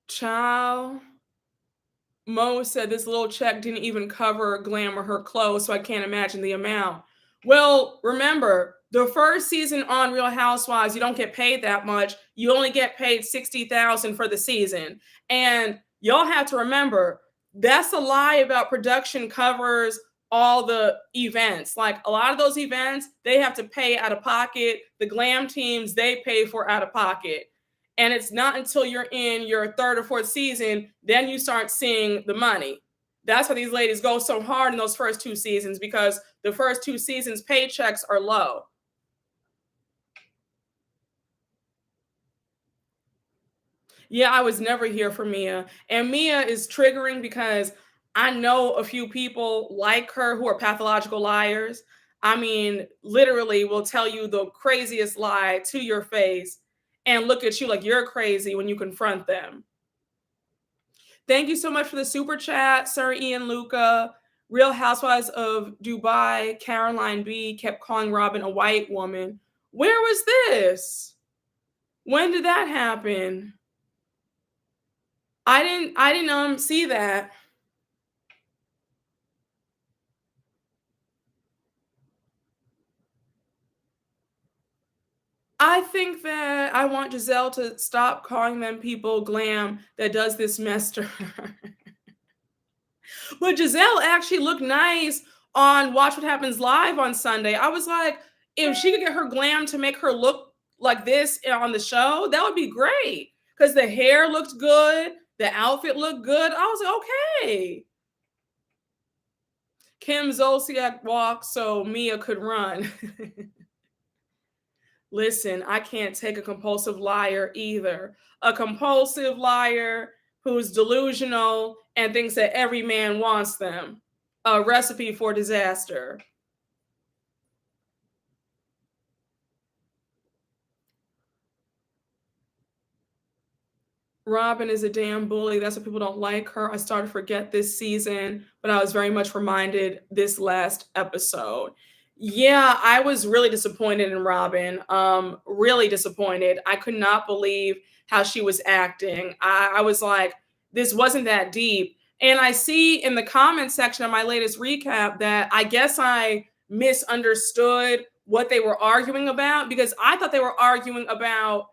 Child. Mo said this little check didn't even cover Glam or her clothes, so I can't imagine the amount. Well, remember, the first season on Real Housewives, you don't get paid that much. You only get paid 60,000 for the season. And y'all have to remember, that's a lie about production covers all the events. Like a lot of those events, they have to pay out of pocket. The Glam teams, they pay for out of pocket. And it's not until you're in your third or fourth season, then you start seeing the money. That's why these ladies go so hard in those first 2 seasons because the first 2 seasons paychecks are low. Yeah, I was never here for Mia. And Mia is triggering because I know a few people like her who are pathological liars. I mean, literally will tell you the craziest lie to your face and look at you like you're crazy when you confront them. Thank you so much for the super chat, Sir Ian Luca. Real Housewives of Dubai, Caroline B kept calling Robin a white woman. Where was this? When did that happen? I didn't see that. I think that I want Giselle to stop calling them people Glam that does this mess to her. But Giselle actually looked nice on Watch What Happens Live on Sunday. I was like, if she could get her Glam to make her look like this on the show, that would be great. Because the hair looked good, the outfit looked good. I was like, okay. Kim Zolciak walked so Mia could run. Listen, I can't take a compulsive liar either. A compulsive liar who's delusional and thinks that every man wants them. A recipe for disaster. Robin is a damn bully. That's why people don't like her. I started to forget this season, but I was very much reminded this last episode. Yeah, I was really disappointed in Robin. Really disappointed. I could not believe how she was acting. I was like, this wasn't that deep. And I see in the comment section of my latest recap that I guess I misunderstood what they were arguing about because I thought they were arguing about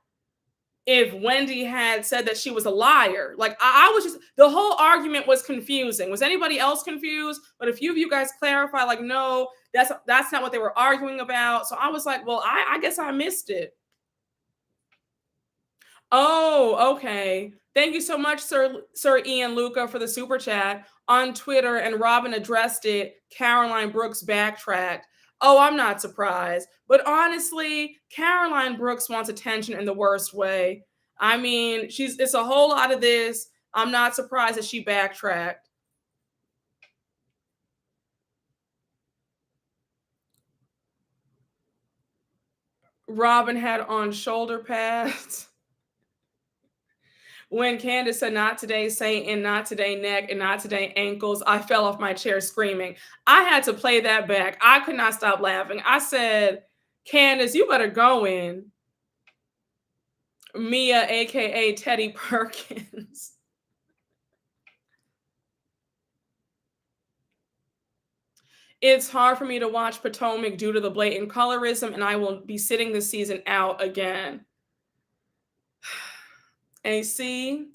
if Wendy had said that she was a liar. Like I was just the whole argument was confusing. Was anybody else confused? But a few of you guys clarify, like, no, that's not what they were arguing about. So I was like, well, I guess I missed it. Oh, okay. Thank you so much, Sir Ian Luca, for the super chat on Twitter. And Robin addressed it. Caroline Brooks backtracked. Oh, I'm not surprised. But honestly, Caroline Brooks wants attention in the worst way. I mean, she's it's a whole lot of this. I'm not surprised that she backtracked. Robin had on shoulder pads. When Candace said not today Satan, not today neck, and not today ankles, I fell off my chair screaming. I had to play that back. I could not stop laughing. I said, Candace, you better go in. Mia, aka Teddy Perkins. It's hard for me to watch Potomac due to the blatant colorism, and I will be sitting this season out again. And see,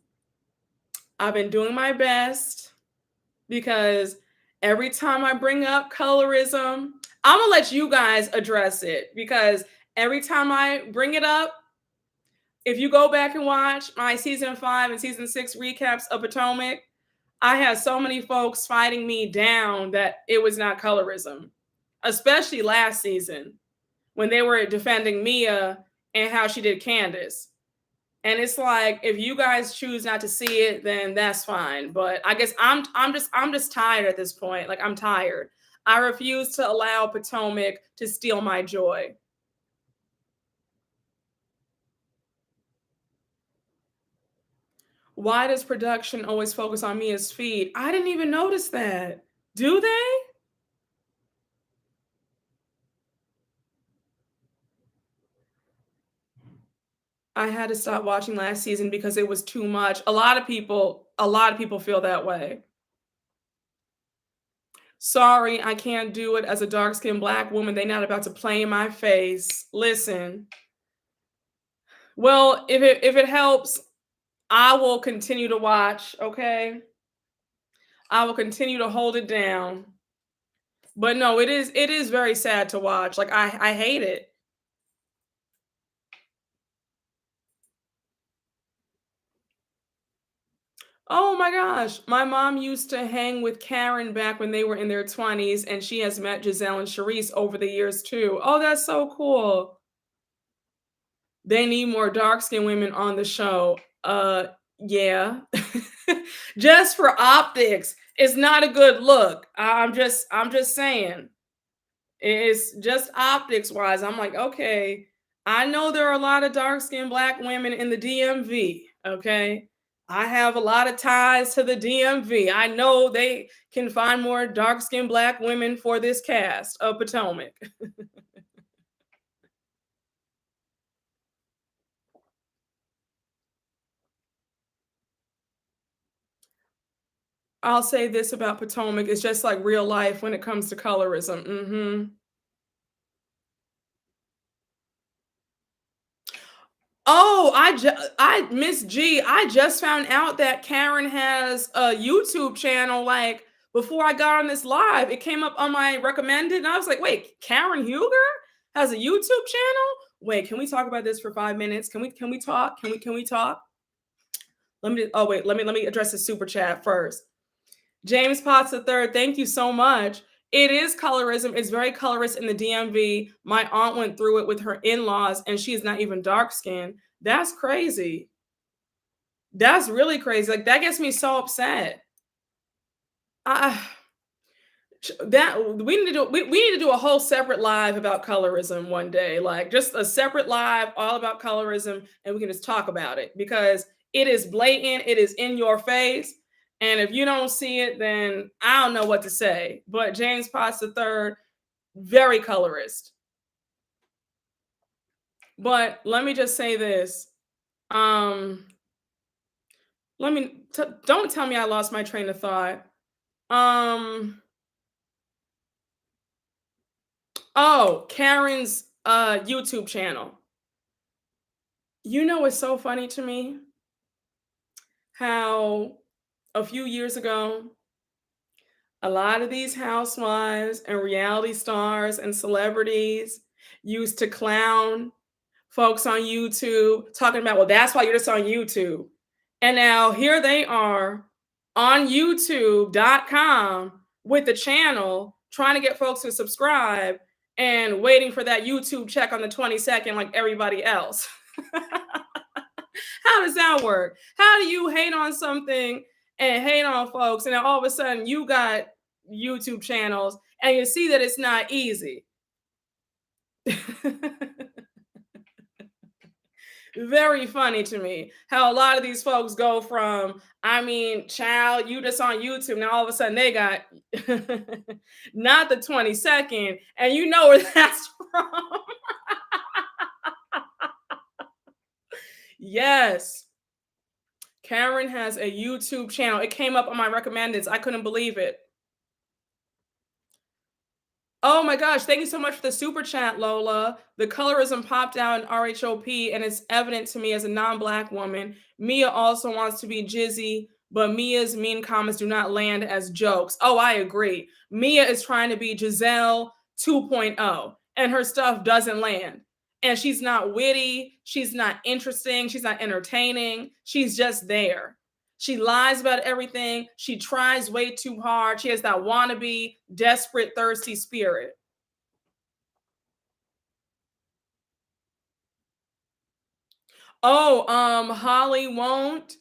I've been doing my best because every time I bring up colorism, I'm gonna let you guys address it because every time I bring it up, if you go back and watch my season 5 and season 6 recaps of Potomac, I had so many folks fighting me down that it was not colorism, especially last season when they were defending Mia and how she did Candace. And it's like if you guys choose not to see it, then that's fine. But I guess I'm just tired at this point. Like I'm tired. I refuse to allow Potomac to steal my joy. Why does production always focus on Mia's feet? I didn't even notice that. Do they? I had to stop watching last season because it was too much. A lot of people feel that way. Sorry, I can't do it as a dark-skinned black woman. They not about to play in my face. Listen. Well, if it helps, I will continue to watch, okay? I will continue to hold it down. But no, it is very sad to watch. Like I hate it. Oh my gosh. My mom used to hang with Karen back when they were in their 20s, and she has met Giselle and Charisse over the years too. Oh, that's so cool. They need more dark skinned women on the show. Yeah. Just for optics. It's not a good look. I'm just saying. It's just optics wise. I'm like, okay, I know there are a lot of dark skinned black women in the DMV. Okay. I have a lot of ties to the DMV. I know they can find more dark skinned black women for this cast of Potomac. I'll say this about Potomac, it's just like real life when it comes to colorism. Oh, I Miss G, I just found out that Karen has a YouTube channel, like, before I got on this live, it came up on my recommended, and I was like, "Wait, Karen Huger has a YouTube channel? Wait, can we talk about this for 5 minutes? Can we talk? Can we talk?" Let me address the super chat first. James Potts III, thank you so much. It is colorism. It's very colorist in the DMV. My aunt went through it with her in-laws, and she is not even dark skinned. That's crazy. That's really crazy. Like that gets me so upset. I that we need to do a whole separate live about colorism one day. Like just a separate live all about colorism, and we can just talk about it because it is blatant. It is in your face. And if you don't see it, then I don't know what to say. But James Potts III, very colorist. But let me just say this. Um, don't tell me I lost my train of thought. Um, oh, Karen's YouTube channel. You know what's so funny to me? How a few years ago, a lot of these housewives and reality stars and celebrities used to clown folks on YouTube talking about, well, that's why you're just on YouTube. And now here they are on YouTube.com with the channel trying to get folks to subscribe. and waiting for that YouTube check on the 22nd like everybody else. How does that work? How do you hate on something and hate on folks, and then all of a sudden you got YouTube channels and you see that it's not easy? Very funny to me how a lot of these folks go from, I mean, child, you just on YouTube. Now all of a sudden they got not the 22nd, and you know where that's from. Yes. Karen has a YouTube channel. It came up on my recommendeds. I couldn't believe it. Oh my gosh, thank you so much for the super chat, Lola. The colorism popped out in RHOP, and it's evident to me as a non-black woman. Mia also wants to be Jizzy, but Mia's mean comments do not land as jokes. Oh, I agree. Mia is trying to be Giselle 2.0, and her stuff doesn't land. And she's not witty, she's not interesting, she's not entertaining, she's just there. She lies about everything. She tries way too hard. She has that wannabe, desperate, thirsty spirit. Oh, Holly won't.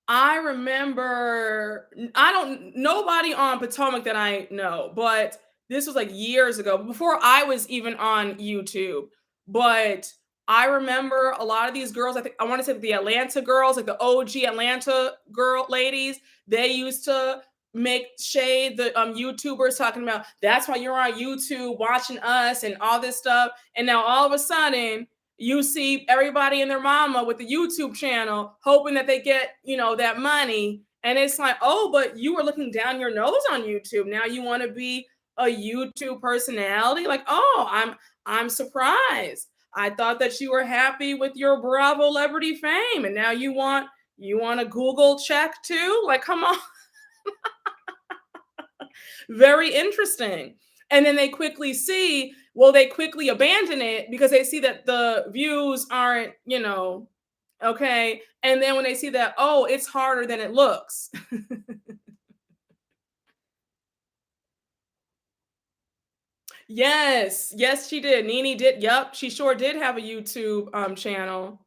I remember I don't nobody on Potomac that I know, but this was like years ago, before I was even on YouTube. But I remember a lot of these girls, I think I want to say the Atlanta girls, like the OG Atlanta girl ladies, they used to make shade the YouTubers talking about that's why you're on YouTube watching us and all this stuff. And now all of a sudden you see everybody and their mama with the YouTube channel hoping that they get, that money. And it's like, oh, but you were looking down your nose on YouTube. Now you want to be a YouTube personality? Like, oh, I'm surprised. I thought that you were happy with your Bravo celebrity fame, and now you want a Google check too? Like, come on. Very interesting. And then they quickly abandon it because they see that the views aren't, okay. And then when they see that, oh, it's harder than it looks. Yes, yes, she did. Nene did. Yep, she sure did have a YouTube channel.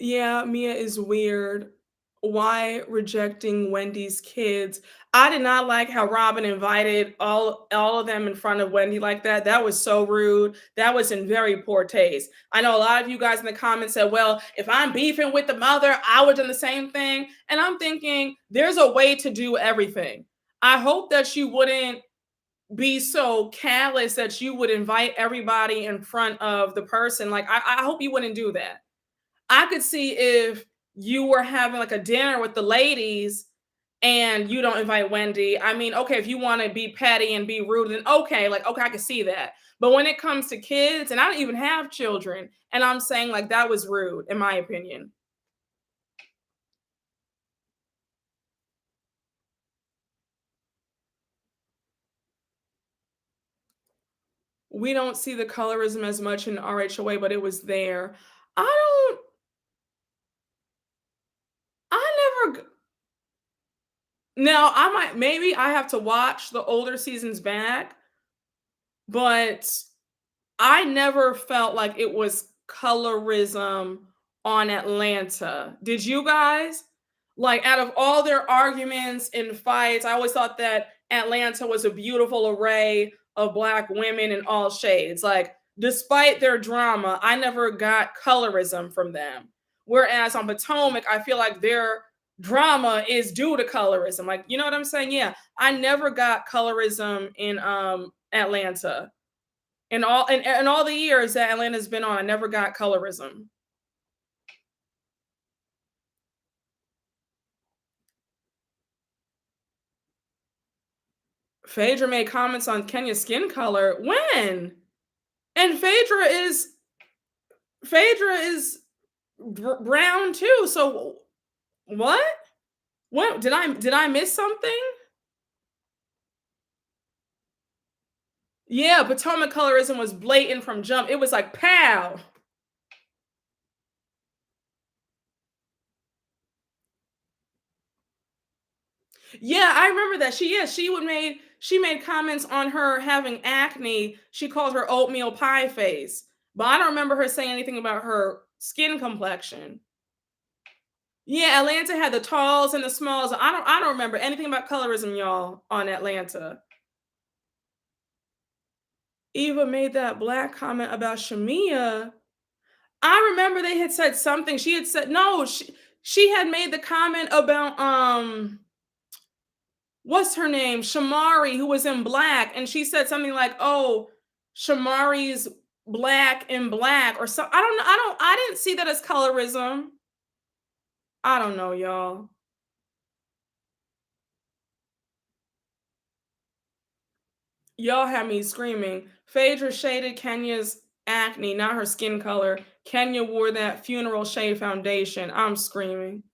Yeah, Mia is weird. Why rejecting Wendy's kids? I did not like how Robin invited all of them in front of Wendy like that. That was so rude. That was in very poor taste. I know a lot of you guys in the comments said, "Well, if I'm beefing with the mother, I would do the same thing." And I'm thinking, there's a way to do everything. I hope that you wouldn't be so callous that you would invite everybody in front of the person. Like, I hope you wouldn't do that. I could see if you were having like a dinner with the ladies and you don't invite Wendy. I mean, okay, if you want to be petty and be rude, then okay, like, okay, I can see that. But when it comes to kids, and I don't even have children, and I'm saying like that was rude, in my opinion. We don't see the colorism as much in RHOA, but it was there. I don't, I never, now I might, maybe I have to watch the older seasons back, but I never felt like it was colorism on Atlanta. Did you guys? Like, out of all their arguments and fights, I always thought that Atlanta was a beautiful array of Black women in all shades. Like, despite their drama, I never got colorism from them. Whereas on Potomac, I feel like their drama is due to colorism. Like, you know what I'm saying? Yeah, I never got colorism in Atlanta. In all the years that Atlanta's been on, I never got colorism. Phaedra made comments on Kenya's skin color. When? And Phaedra is brown too. So what? What did I miss something? Yeah, Potomac colorism was blatant from jump. It was like pow. Yeah, I remember that. She made comments on her having acne. She called her oatmeal pie face. But I don't remember her saying anything about her skin complexion. Yeah, Atlanta had the talls and the smalls. I don't remember anything about colorism, y'all, on Atlanta. Eva made that black comment about Shamia. I remember they had said something. She had said no, she had made the comment about what's her name? Shamari, who was in black, and she said something like, "Oh, Shamari's black in black," or so. I don't know. I didn't see that as colorism. I don't know, y'all. Y'all had me screaming. Phaedra shaded Kenya's acne, not her skin color. Kenya wore that funeral shade foundation. I'm screaming.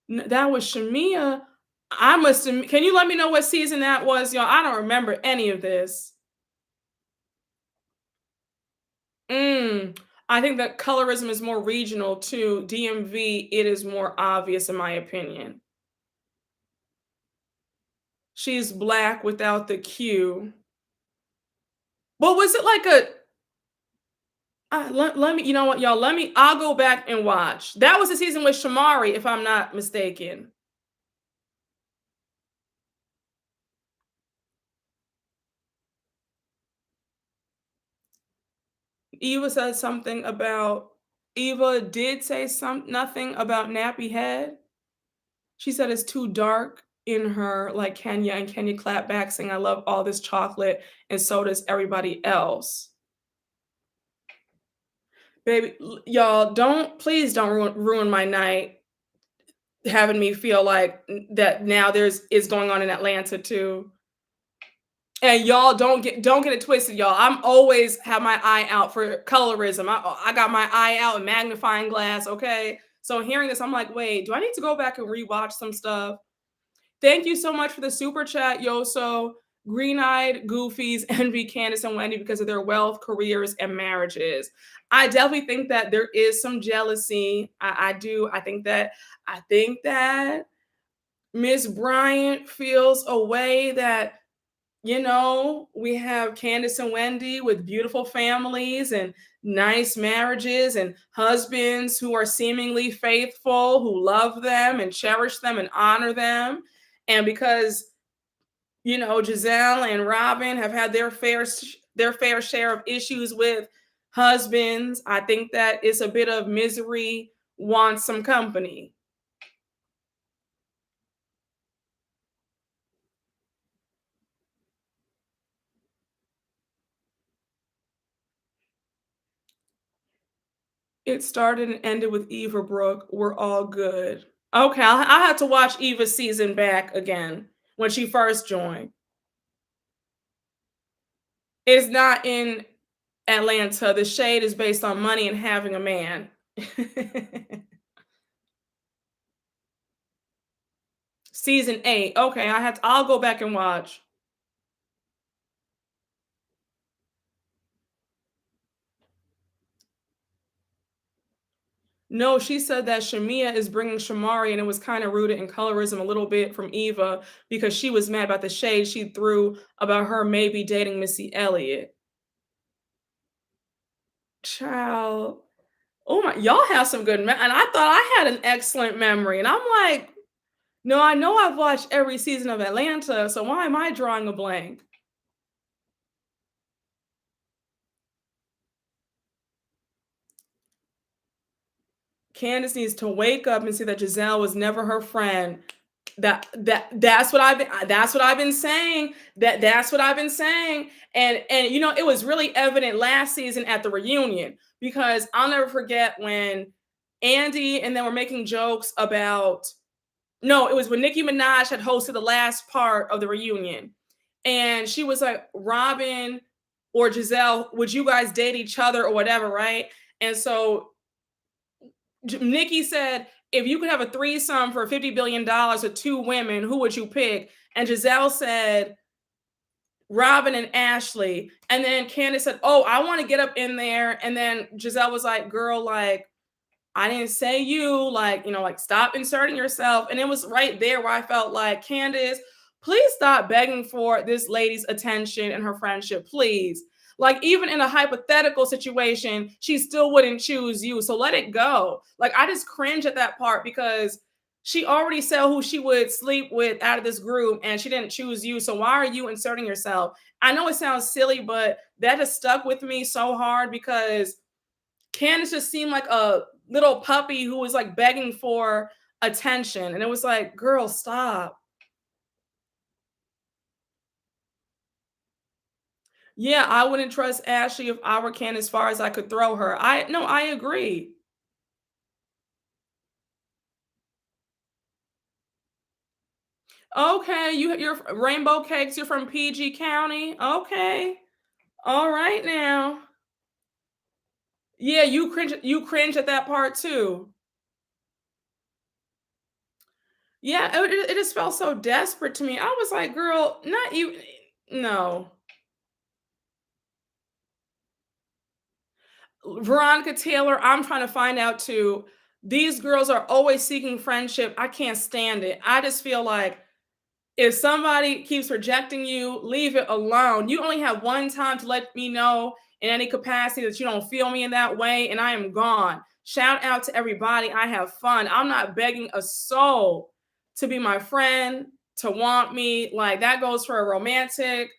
That was Shamia. I must have. Can you let me know what season that was, y'all? I don't remember any of this. Mm. I think that colorism is more regional too. DMV, it is more obvious in my opinion. She's black without the Q. But was it like a let me, you know what, y'all, I'll go back and watch. That was the season with Shamari, if I'm not mistaken. Eva said something about, Eva did say nothing about nappy head. She said it's too dark in her, like Kenya, and Kenya clapped back saying, I love all this chocolate, and so does everybody else. Baby, y'all, please don't ruin my night having me feel like that now there's is going on in Atlanta too. And y'all don't get it twisted, y'all. I'm always have my eye out for colorism. I got my eye out and magnifying glass, okay? So hearing this, I'm like, wait, do I need to go back and rewatch some stuff? Thank you so much for the super chat, Yoso. Green-eyed goofies envy Candace and Wendy because of their wealth, careers, and marriages. I definitely think that there is some jealousy. I do. I think that Miss Bryant feels a way that, we have Candace and Wendy with beautiful families and nice marriages and husbands who are seemingly faithful, who love them and cherish them and honor them. And because, Giselle and Robin have had their fair share of issues with husbands, I think that it's a bit of misery wants some company. It started and ended with Eva Brooke. We're all good. Okay, I'll have to watch Eva's season back again when she first joined. It's not in Atlanta. The shade is based on money and having a man. Season 8. Okay, I'll go back and watch. No, she said that Shamia is bringing Shamari, and it was kind of rooted in colorism a little bit from Eva because she was mad about the shade she threw about her maybe dating Missy Elliott. Child. Oh my, y'all have some good and I thought I had an excellent memory. And I'm like, no, I know I've watched every season of Atlanta, so why am I drawing a blank? Candace needs to wake up and see that Giselle was never her friend. That's what I've been saying. That's what I've been saying. And it was really evident last season at the reunion because I'll never forget when Andy and then were making jokes about, no, it was when Nicki Minaj had hosted the last part of the reunion. And she was like, Robin or Giselle, would you guys date each other or whatever, right? And so Nikki said, if you could have a threesome for $50 billion with two women, who would you pick? And Giselle said, Robin and Ashley. And then Candace said, oh, I want to get up in there. And then Giselle was like, girl, like, I didn't say you, like, like stop inserting yourself. And it was right there where I felt like, Candace, please stop begging for this lady's attention and her friendship, please. Like, even in a hypothetical situation, she still wouldn't choose you. So let it go. Like, I just cringe at that part because she already said who she would sleep with out of this group and she didn't choose you. So why are you inserting yourself? I know it sounds silly, but that just stuck with me so hard because Candace just seemed like a little puppy who was like begging for attention. And it was like, girl, stop. Yeah, I wouldn't trust Ashley if I were Candace as far as I could throw her. I no, I agree. Okay, you're Rainbow Cakes, you're from PG County. Okay. All right now. Yeah, you cringe at that part too. Yeah, it just felt so desperate to me. I was like, girl, not you. No. Veronica Taylor, I'm trying to find out too. These girls are always seeking friendship. I can't stand it. I just feel like if somebody keeps rejecting you, leave it alone. You only have one time to let me know in any capacity that you don't feel me in that way, and I am gone. Shout out to everybody. I have fun. I'm not begging a soul to be my friend, to want me. Like, that goes for a romantic,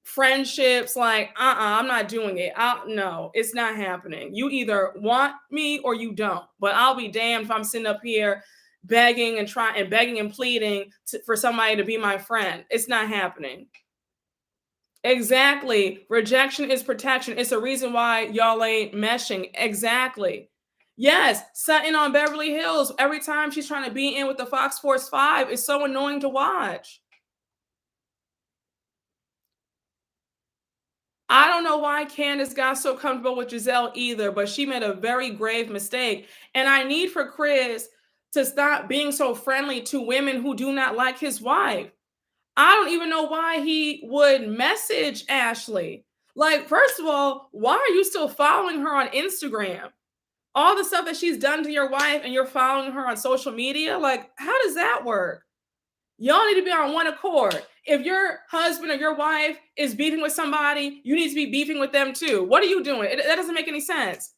friendships, like, I'm not doing it. No, it's not happening. You either want me or you don't. But I'll be damned if I'm sitting up here begging and pleading for somebody to be my friend. It's not happening. Exactly. Rejection is protection. It's a reason why y'all ain't meshing. Exactly. Yes, Sutton on Beverly Hills. Every time she's trying to be in with the Fox Force 5, it's so annoying to watch. I don't know why Candace got so comfortable with Giselle either, but she made a very grave mistake. And I need for Chris to stop being so friendly to women who do not like his wife. I don't even know why he would message Ashley. Like, first of all, why are you still following her on Instagram? All the stuff that she's done to your wife and you're following her on social media? Like, how does that work? Y'all need to be on one accord. If your husband or your wife is beefing with somebody, you need to be beefing with them too. What are you doing? That doesn't make any sense.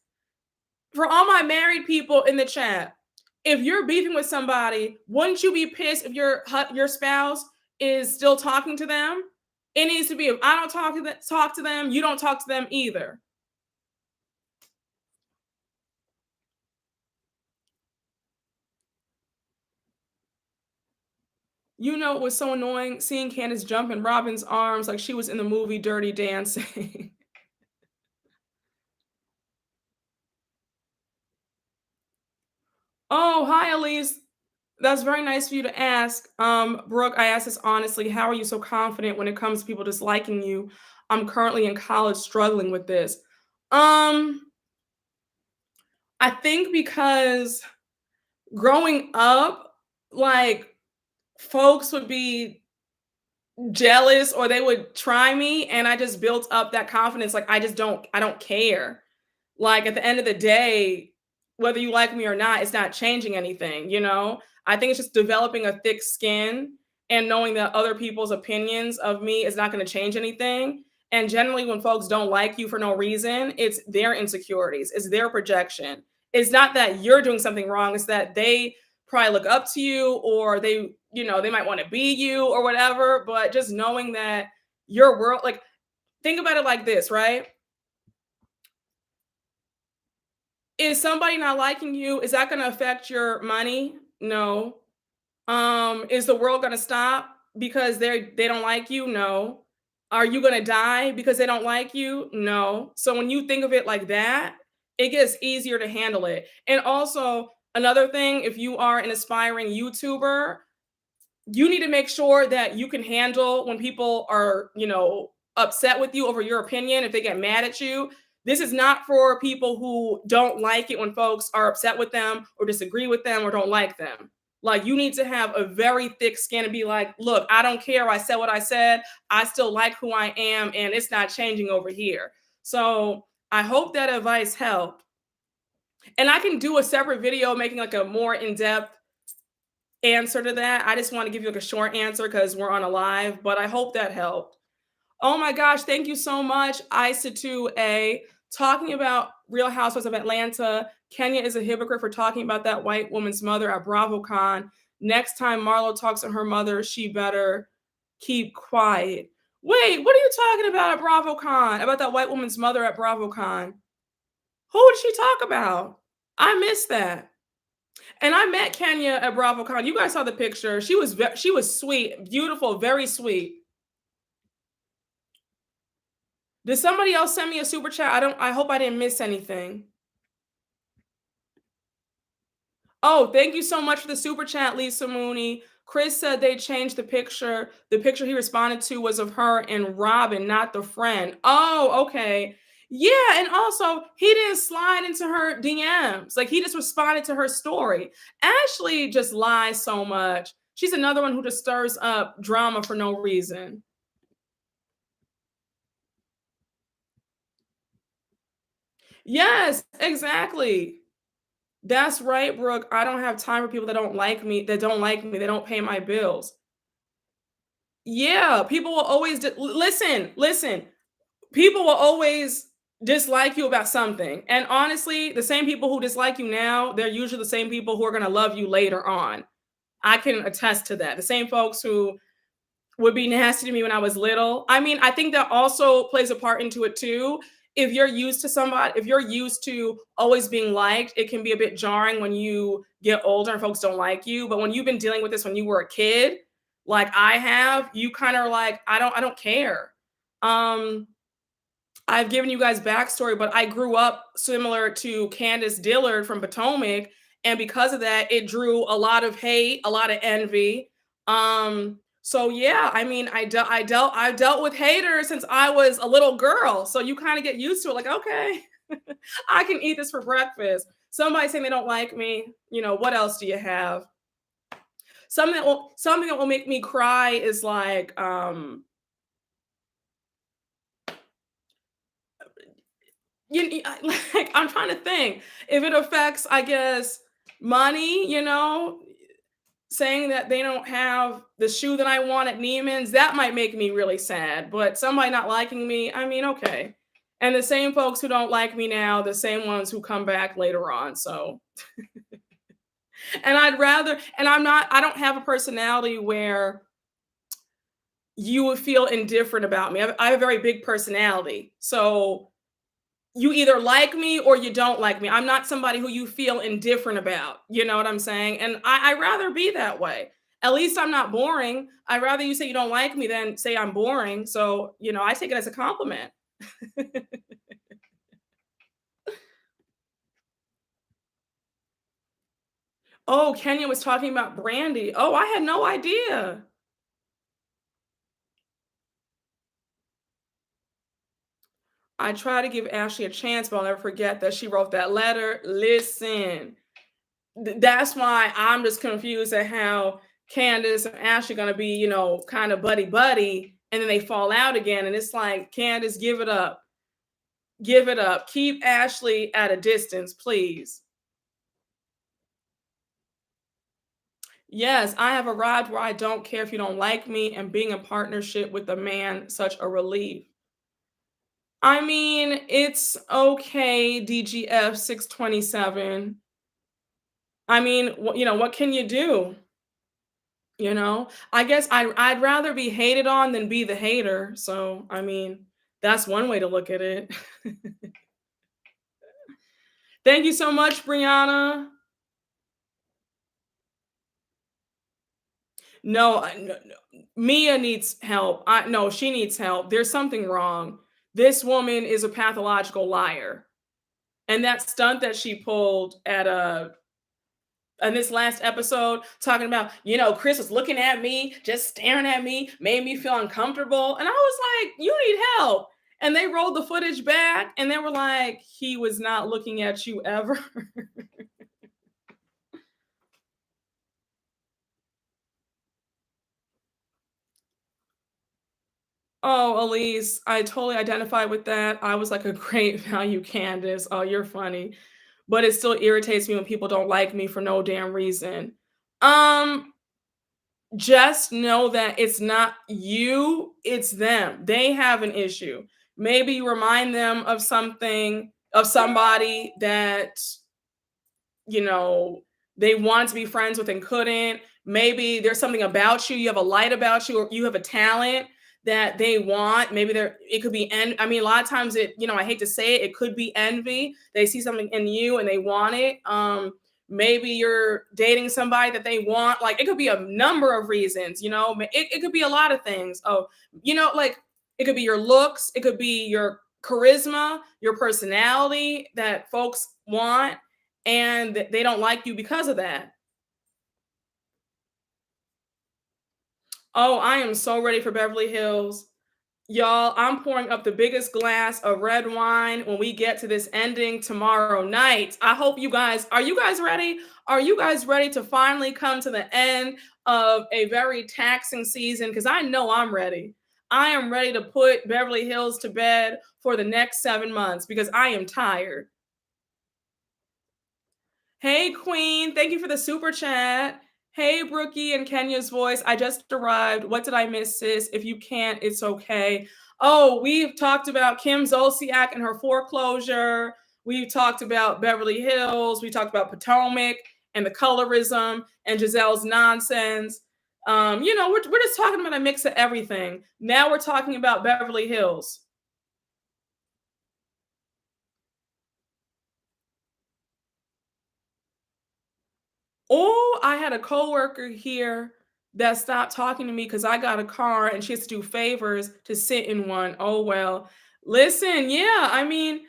For all my married people in the chat, if you're beefing with somebody, wouldn't you be pissed if your spouse is still talking to them? It needs to be, if I don't talk to them, you don't talk to them either. You know, it was so annoying seeing Candace jump in Robin's arms like she was in the movie Dirty Dancing. Oh, hi, Elise. That's very nice for you to ask. Brooke, I ask this honestly. How are you so confident when it comes to people disliking you? I'm currently in college struggling with this. Um, I think because growing up, like, folks would be jealous or they would try me and I just built up that confidence. Like, I don't care. Like, at the end of the day, whether you like me or not, it's not changing anything. I think it's just developing a thick skin and knowing that other people's opinions of me is not going to change anything. And generally, when folks don't like you for no reason, it's their insecurities, it's their projection. It's not that you're doing something wrong, it's that they probably look up to you or they might want to be you or whatever. But just knowing that your world, like, think about it like this, right? Is somebody not liking you, is that gonna affect your money? No. Is the world gonna stop because they don't like you? No. Are you gonna die because they don't like you? No. So when you think of it like that, it gets easier to handle it. And also, another thing, if you are an aspiring YouTuber, you need to make sure that you can handle when people are, upset with you over your opinion, if they get mad at you. This is not for people who don't like it when folks are upset with them or disagree with them or don't like them. Like, you need to have a very thick skin and be like, look, I don't care. I said what I said. I still like who I am, and it's not changing over here. So I hope that advice helped. And I can do a separate video making like a more in-depth answer to that. I just want to give you like a short answer because we're on a live, but I hope that helped. Oh my gosh, thank you so much, Isa2A. Talking about Real Housewives of Atlanta, Kenya is a hypocrite for talking about that white woman's mother at BravoCon. Next time Marlo talks to her mother, she better keep quiet. Wait, what are you talking about at BravoCon? About that white woman's mother at BravoCon? Who did she talk about? I missed that. And I met Kenya at BravoCon. You guys saw the picture. She was sweet, beautiful, very sweet. Did somebody else send me a super chat? I hope I didn't miss anything. Oh, thank you so much for the super chat, Lisa Mooney. Chris said they changed the picture. The picture he responded to was of her and Robin, not the friend. Oh, okay. Yeah, and also he didn't slide into her DMs. Like he just responded to her story. Ashley just lies so much. She's another one who just stirs up drama for no reason. Yes, exactly. That's right, Brooke. I don't have time for people that don't like me, they don't pay my bills. Yeah, people will always listen. People will always dislike you about something. And honestly, the same people who dislike you now, they're usually the same people who are going to love you later on. I can attest to that. The same folks who would be nasty to me when I was little. I mean, I think that also plays a part into it too. If you're used to always being liked, it can be a bit jarring when you get older and folks don't like you. But when you've been dealing with this when you were a kid, like I have, you kind of like, I don't care. Um, I've given you guys backstory, but I grew up similar to Candace Dillard from Potomac, and because of that, it drew a lot of hate, a lot of envy. So yeah, I mean, I've dealt with haters since I was a little girl. So you kind of get used to it, like, okay, I can eat this for breakfast. Somebody saying they don't like me, what else do you have? Something that will make me cry is like like I'm trying to think if it affects, I guess, money, saying that they don't have the shoe that I want at Neiman's, that might make me really sad. But somebody not liking me, I mean, okay. And the same folks who don't like me now, the same ones who come back later on. So, and I don't have a personality where you would feel indifferent about me. I have a very big personality. So, you either like me or you don't like me. I'm not somebody who you feel indifferent about. You know what I'm saying? And I rather be that way. At least I'm not boring. I'd rather you say you don't like me than say I'm boring. So, I take it as a compliment. Oh, Kenya was talking about Brandy. Oh, I had no idea. I try to give Ashley a chance, but I'll never forget that she wrote that letter. Listen, that's why I'm just confused at how Candace and Ashley gonna be, kind of buddy buddy, and then they fall out again. And it's like, Candace, give it up. Give it up. Keep Ashley at a distance, please. Yes, I have arrived where I don't care if you don't like me, and being in partnership with a man, such a relief. I mean, it's okay, DGF 627. I mean, what can you do? I guess I'd rather be hated on than be the hater. So, I mean, that's one way to look at it. Thank you so much, Brianna. No, no. Mia needs help. No, she needs help. There's something wrong. This woman is a pathological liar. And that stunt that she pulled at a in this last episode, talking about, Chris was looking at me, just staring at me, made me feel uncomfortable. And I was like, you need help. And they rolled the footage back and they were like, he was not looking at you ever. Oh, Elise, I totally identify with that. I was like a great value Candace. Oh, you're funny. but it still irritates me when people don't like me for no damn reason. Um, just know that it's not you, it's them. They have an issue. Maybe you remind them of something, of somebody that you know, they wanted to be friends with and couldn't. Maybe there's something about you, you have a light about you, or you have a talent that they want. Maybe there it could be I mean, a lot of times I hate to say it, it could be envy. They see something in you and they want it. Maybe you're dating somebody that they want. Like it could be a number of reasons, it could be a lot of things. Oh, like it could be your looks, it could be your charisma, your personality that folks want and they don't like you because of that. Oh, I am so ready for Beverly Hills. Y'all, I'm pouring up the biggest glass of red wine when we get to this ending tomorrow night. I hope are you guys ready? Are you guys ready to finally come to the end of a very taxing season? Because I know I'm ready. I am ready to put Beverly Hills to bed for the next 7 months because I am tired. Hey, Queen. Thank you for the super chat. Hey, Brookie and Kenya's voice. I just arrived. What did I miss, sis? If you can't, it's okay. Oh, we've talked about Kim Zolciak and her foreclosure. We've talked about Beverly Hills. We talked about Potomac and the colorism and Giselle's nonsense. We're just talking about a mix of everything. Now we're talking about Beverly Hills. Oh, I had a coworker here that stopped talking to me because I got a car and she has to do favors to sit in one. Oh well. Listen, yeah, I mean,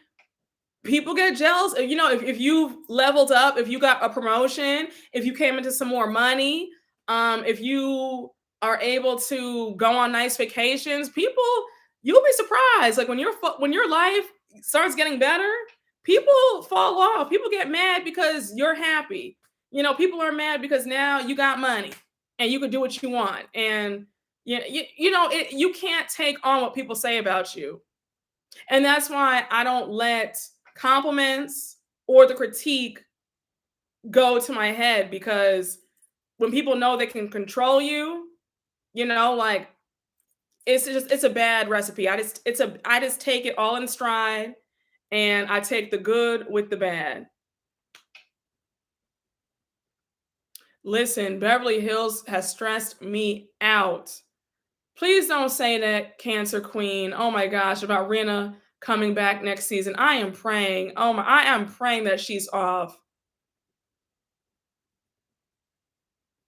people get jealous. If you've leveled up, if you got a promotion, if you came into some more money, if you are able to go on nice vacations, you'll be surprised. Like when your life starts getting better, people fall off. People get mad because you're happy. People are mad because now you got money and you can do what you want. And you can't take on what people say about you. And that's why I don't let compliments or the critique go to my head because when people know they can control you, like it's a bad recipe. I just take it all in stride and I take the good with the bad. Listen, Beverly Hills has stressed me out. Please don't say that, Cancer Queen. Oh my gosh, about Rena coming back next season. I am praying. I am praying that she's off.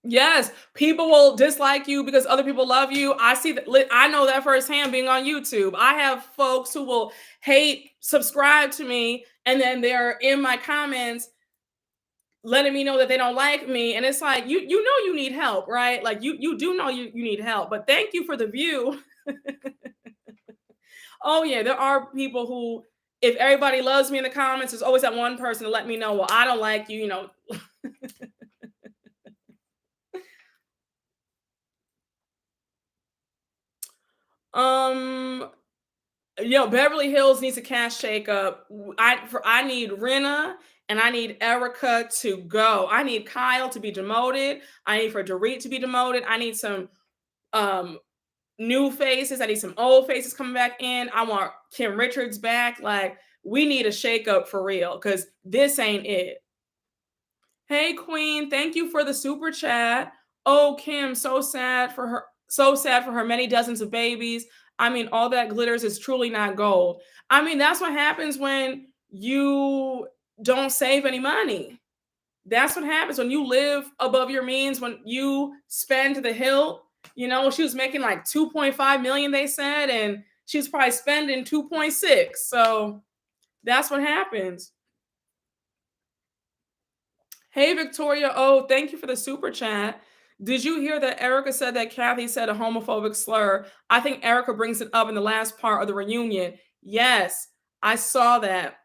Yes, people will dislike you because other people love you. I see that. I know that firsthand being on YouTube. I have folks who will hate, subscribe to me, and then they're in my comments letting me know that they don't like me. And it's like you know you need help, right? Like you do know you need help. But thank you for the view. Oh yeah, there are people who, if everybody loves me in the comments, there's always that one person to let me know, well, I don't like you, Um, Beverly Hills needs a cash shakeup. I need Rena and I need Erica to go. I need Kyle to be demoted. I need for Dorit to be demoted. I need some um new faces. I need some old faces coming back in. I want Kim Richards back. Like we need a shakeup for real because this ain't it. Hey Queen, thank you for the super chat. Oh Kim, so sad for her. So sad for her many dozens of babies. I mean, all that glitters is truly not gold. I mean, that's what happens when you don't save any money. That's what happens when you live above your means, when you spend to the hilt. She was making like 2.5 million, they said, and she's probably spending 2.6. So that's what happens. Hey, Victoria. Oh, thank you for the super chat. Did you hear that Erica said that Kathy said a homophobic slur? I think Erica brings it up in the last part of the reunion. Yes, I saw that.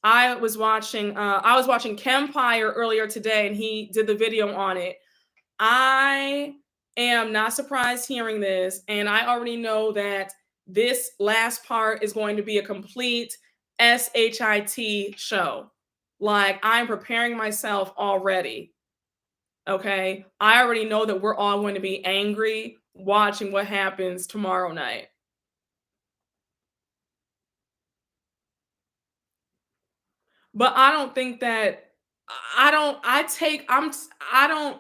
I was watching Kempire earlier today and he did the video on it. I am not surprised hearing this, and I already know that this last part is going to be a complete SHIT show. Like, I'm preparing myself already. Okay. I already know that we're all going to be angry watching what happens tomorrow night. But I don't think that I don't I take I'm s- I don't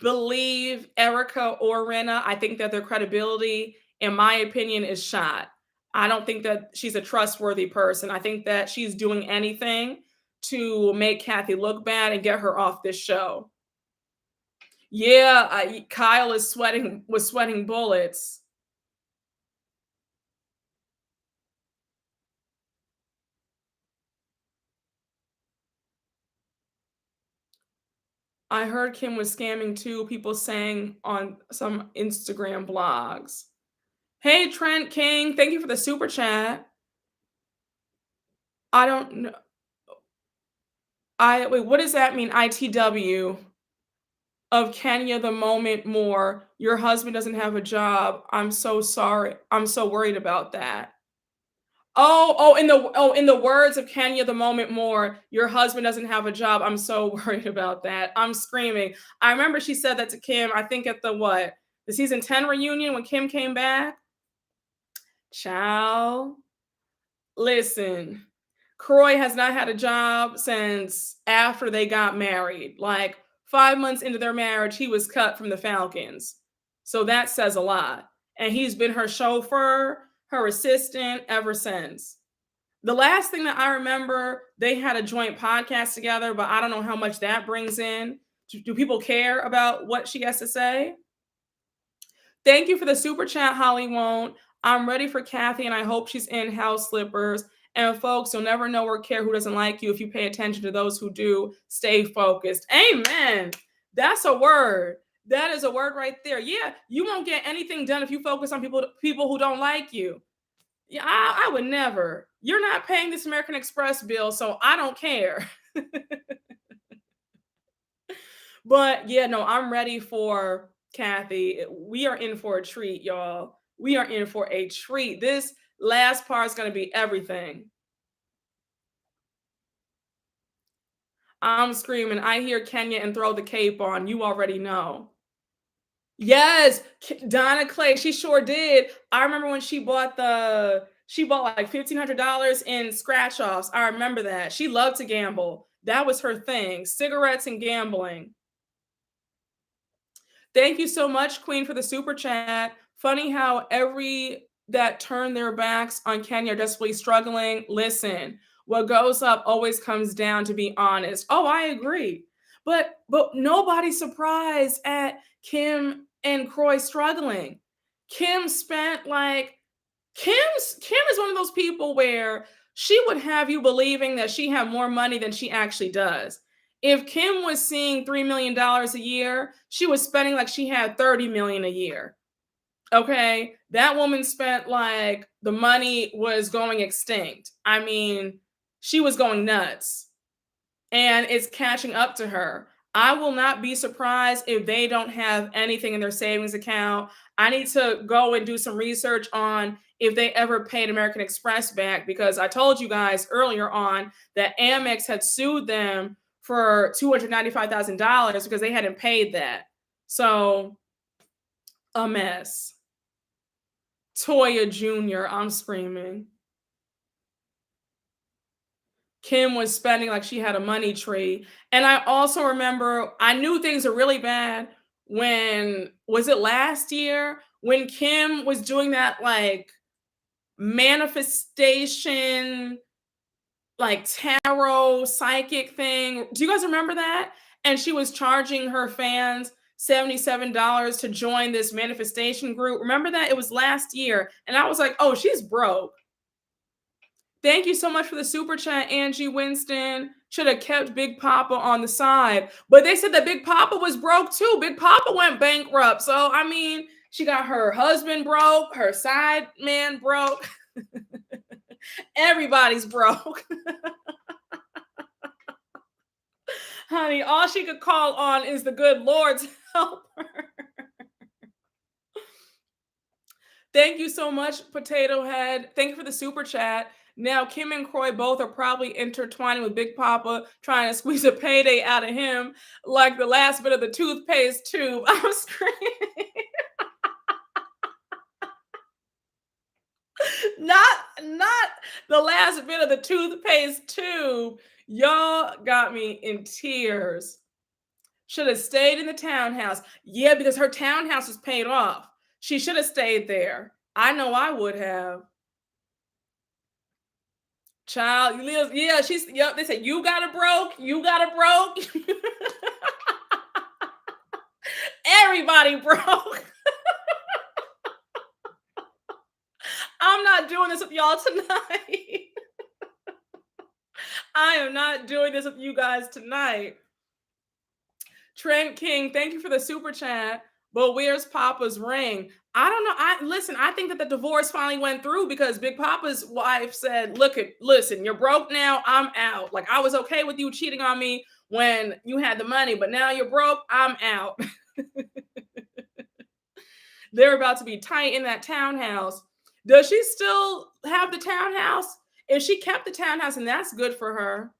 believe Erica or Rena. I think that their credibility, in my opinion, is shot. I don't think that she's a trustworthy person. I think that she's doing anything to make Kathy look bad and get her off this show. Yeah, Kyle is sweating bullets. I heard Kim was scamming too, people saying on some Instagram blogs. Hey, Trent King, thank you for the super chat. I don't know. I wait, what does that mean? ITW of Kenya the moment more. Your husband doesn't have a job. I'm so sorry. I'm so worried about that. In the words of Kenya the moment more, your husband doesn't have a job. I'm so worried about that. I'm screaming. I remember she said that to Kim, I think at the what? The season 10 reunion when Kim came back. Ciao. Listen, Croy has not had a job since after they got married. Like 5 months into their marriage, he was cut from the Falcons. So that says a lot. And he's been her chauffeur, her assistant ever since. The last thing that I remember, they had a joint podcast together, but I don't know how much that brings in. Do people care about what she has to say? Thank you for the super chat, Holly Won't. I'm ready for Kathy, and I hope she's in house slippers. And folks, you'll never know or care who doesn't like you if you pay attention to those who do. Stay focused. Amen. That's a word. That is a word right there. Yeah, you won't get anything done if you focus on people who don't like you. Yeah, I would never. You're not paying this American Express bill, so I don't care. But yeah, no, I'm ready for Kathy. We are in for a treat, y'all. We are in for a treat. This last part is going to be everything. I'm screaming. I hear Kenya and throw the cape on. You already know. Yes, Donna Clay. She sure did. I remember when she bought like $1,500 in scratch offs. I remember that. She loved to gamble. That was her thing. Cigarettes and gambling. Thank you so much, Queen, for the super chat. Funny how every that turn their backs on Kenya are desperately struggling. Listen, what goes up always comes down to be honest. Oh, I agree. But nobody's surprised at Kim and Croy struggling. Kim spent like Kim is one of those people where she would have you believing that she had more money than she actually does. If Kim was seeing $3 million a year, she was spending like she had 30 million a year. Okay. That woman spent like the money was going extinct. I mean, she was going nuts and it's catching up to her. I will not be surprised if they don't have anything in their savings account. I need to go and do some research on if they ever paid American Express back because I told you guys earlier on that Amex had sued them for $295,000 because they hadn't paid that. So, a mess. Toya Jr., I'm screaming. Kim was spending like she had a money tree. And I also remember I knew things were really bad when was it last year when Kim was doing that like manifestation like tarot psychic thing. Do you guys remember that? And she was charging her fans $77 to join this manifestation group. Remember that? It was last year. And I was like, oh, she's broke. Thank you so much for the super chat, Angie Winston. Should have kept Big Papa on the side. But they said that Big Papa was broke too. Big Papa went bankrupt. So, I mean, she got her husband broke, her side man broke. Everybody's broke. Honey, all she could call on is the good Lord to help her. Thank you so much, Potato Head. Thank you for the super chat. Now, Kim and Croy both are probably intertwining with Big Papa, trying to squeeze a payday out of him, like the last bit of the toothpaste tube. I'm screaming. Not the last bit of the toothpaste tube. Y'all got me in tears. Should have stayed in the townhouse. Yeah, because her townhouse is paid off. She should have stayed there. I know I would have. Child, you live, yeah, she's, yep, they said, you got it broke, you got it broke. Everybody broke. I'm not doing this with y'all tonight. I am not doing this with you guys tonight. Trent King, thank you for the super chat. But where's Papa's ring? I don't know. I listen, I think that the divorce finally went through because Big Papa's wife said, listen, you're broke now, I'm out. Like, I was okay with you cheating on me when you had the money, but now you're broke, I'm out. They're about to be tight in that townhouse. Does she still have the townhouse? If she kept the townhouse, and that's good for her.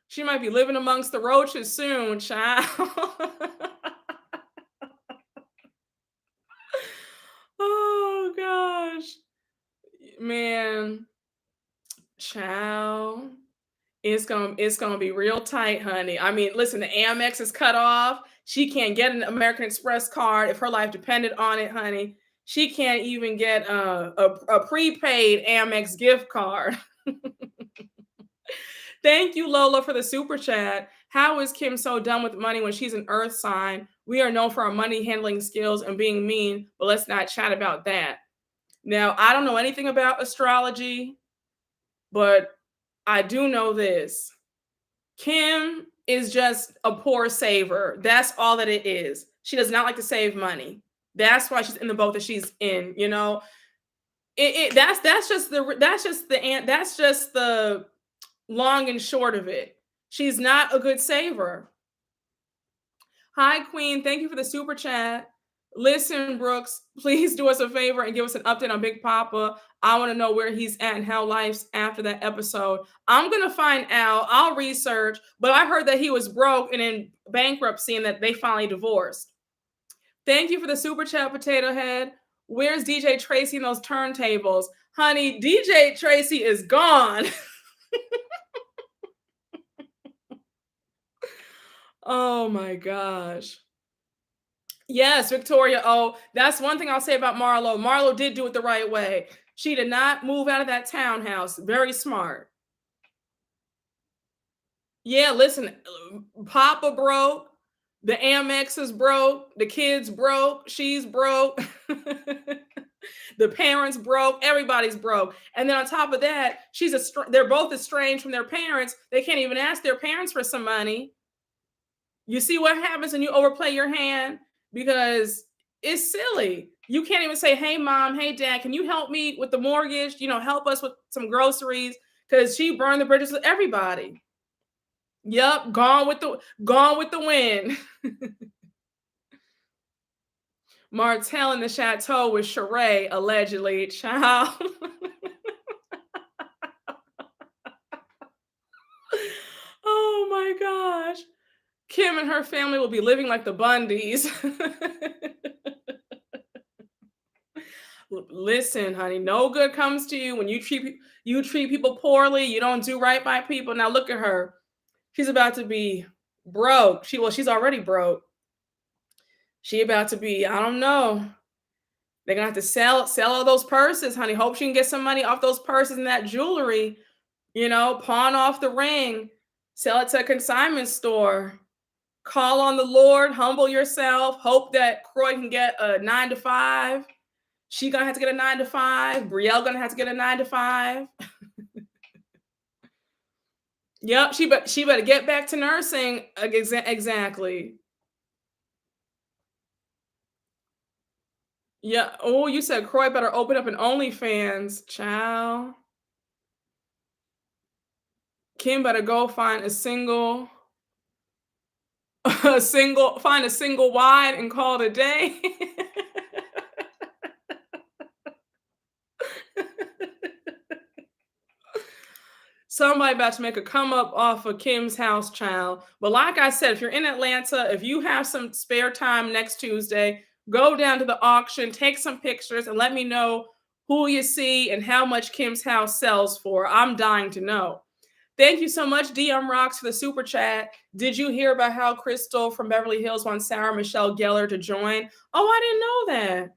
She might be living amongst the roaches soon, child. Oh gosh. Man, child. It's gonna be real tight, honey. I mean, listen, the Amex is cut off. She can't get an American Express card if her life depended on it, honey. She can't even get a prepaid Amex gift card. Thank you, Lola, for the super chat. How is Kim so done with money when she's an earth sign? We are known for our money handling skills and being mean, but let's not chat about that. Now, I don't know anything about astrology, but I do know this. Kim is just a poor saver. That's all that it is. She does not like to save money. That's why she's in the boat that she's in. You know, that's just the long and short of it. She's not a good saver. Hi, Queen. Thank you for the super chat. Listen, Brooks, please do us a favor and give us an update on Big Papa. I want to know where he's at and how life's after that episode. I'm going to find out. I'll research, but I heard that he was broke and in bankruptcy and that they finally divorced. Thank you for the super chat, Potato Head. Where's DJ Tracy and those turntables? Honey, DJ Tracy is gone. Oh my gosh. Yes, Victoria. Oh, that's one thing I'll say about Marlo. Marlo did do it the right way. She did not move out of that townhouse. Very smart. Yeah, listen, Papa broke. The Amex is broke. The kids broke. She's broke. The parents broke. Everybody's broke. And then on top of that, they're both estranged from their parents. They can't even ask their parents for some money. You see what happens when you overplay your hand? Because it's silly. You can't even say, hey, mom, hey, dad, can you help me with the mortgage? You know, help us with some groceries. Because she burned the bridges with everybody. Yep, gone with the wind. Martell in the chateau with Sheree, allegedly, child. Oh my gosh. Kim and her family will be living like the Bundys. Listen, honey, no good comes to you when you treat people poorly. You don't do right by people. Now look at her. She's about to be broke. She's already broke. She about to be, I don't know. They're gonna have to sell all those purses, honey. Hope she can get some money off those purses and that jewelry. You know, pawn off the ring, sell it to a consignment store. Call on the Lord, humble yourself. Hope that Croy can get a 9 to 5. She gonna have to get a 9 to 5. Brielle gonna have to get a 9 to 5. Yep, she better get back to nursing. Exactly. Yeah. Oh, you said Croy better open up an OnlyFans, child. Kim better go find a single wide and call it a day. Somebody about to make a come up off of Kim's house, child. But like I said, if you're in Atlanta, if you have some spare time next Tuesday, go down to the auction, take some pictures, and let me know who you see and how much Kim's house sells for. I'm dying to know. Thank you so much, DM Rocks, for the super chat. Did you hear about how Crystal from Beverly Hills wants Sarah Michelle Gellar to join? Oh, I didn't know that.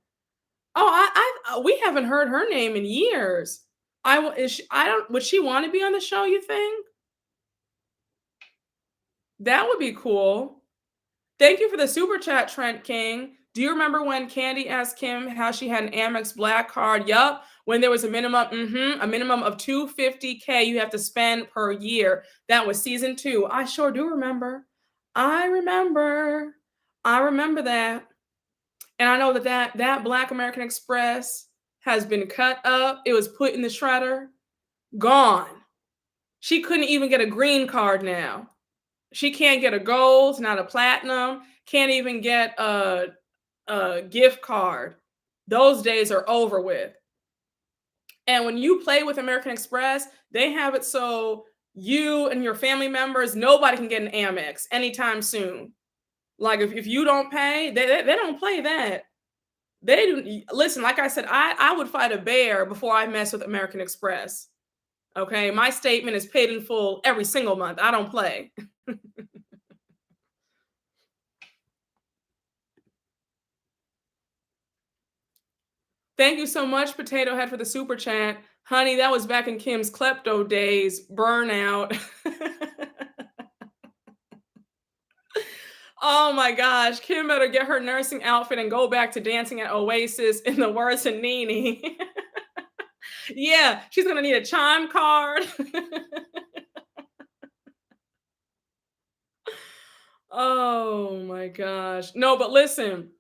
Oh, we haven't heard her name in years. Is she, I don't would she want to be on the show, you think? That would be cool. Thank you for the super chat, Trent King. Do you remember when Candy asked Kim how she had an Amex Black card? Yup. When there was a minimum of 250K you have to spend per year. That was season 2. I sure do remember. I remember. I remember that. And I know that Black American Express has been cut up. It was put in the shredder. Gone. She couldn't even get a green card now. She can't get a gold, not a platinum, can't even get a gift card. Those days are over with. And when you play with American Express, they have it so you and your family members, nobody can get an Amex anytime soon. Like if you don't pay, they don't play that. They do listen, like I said, I would fight a bear before I mess with American Express. Okay. My statement is paid in full every single month. I don't play. Thank you so much, Potato Head, for the super chat. Honey, that was back in Kim's klepto days. Burnout. Oh my gosh. Kim better get her nursing outfit and go back to dancing at Oasis in the words of Nene. Yeah, she's going to need a chime card. Oh my gosh. No, but listen,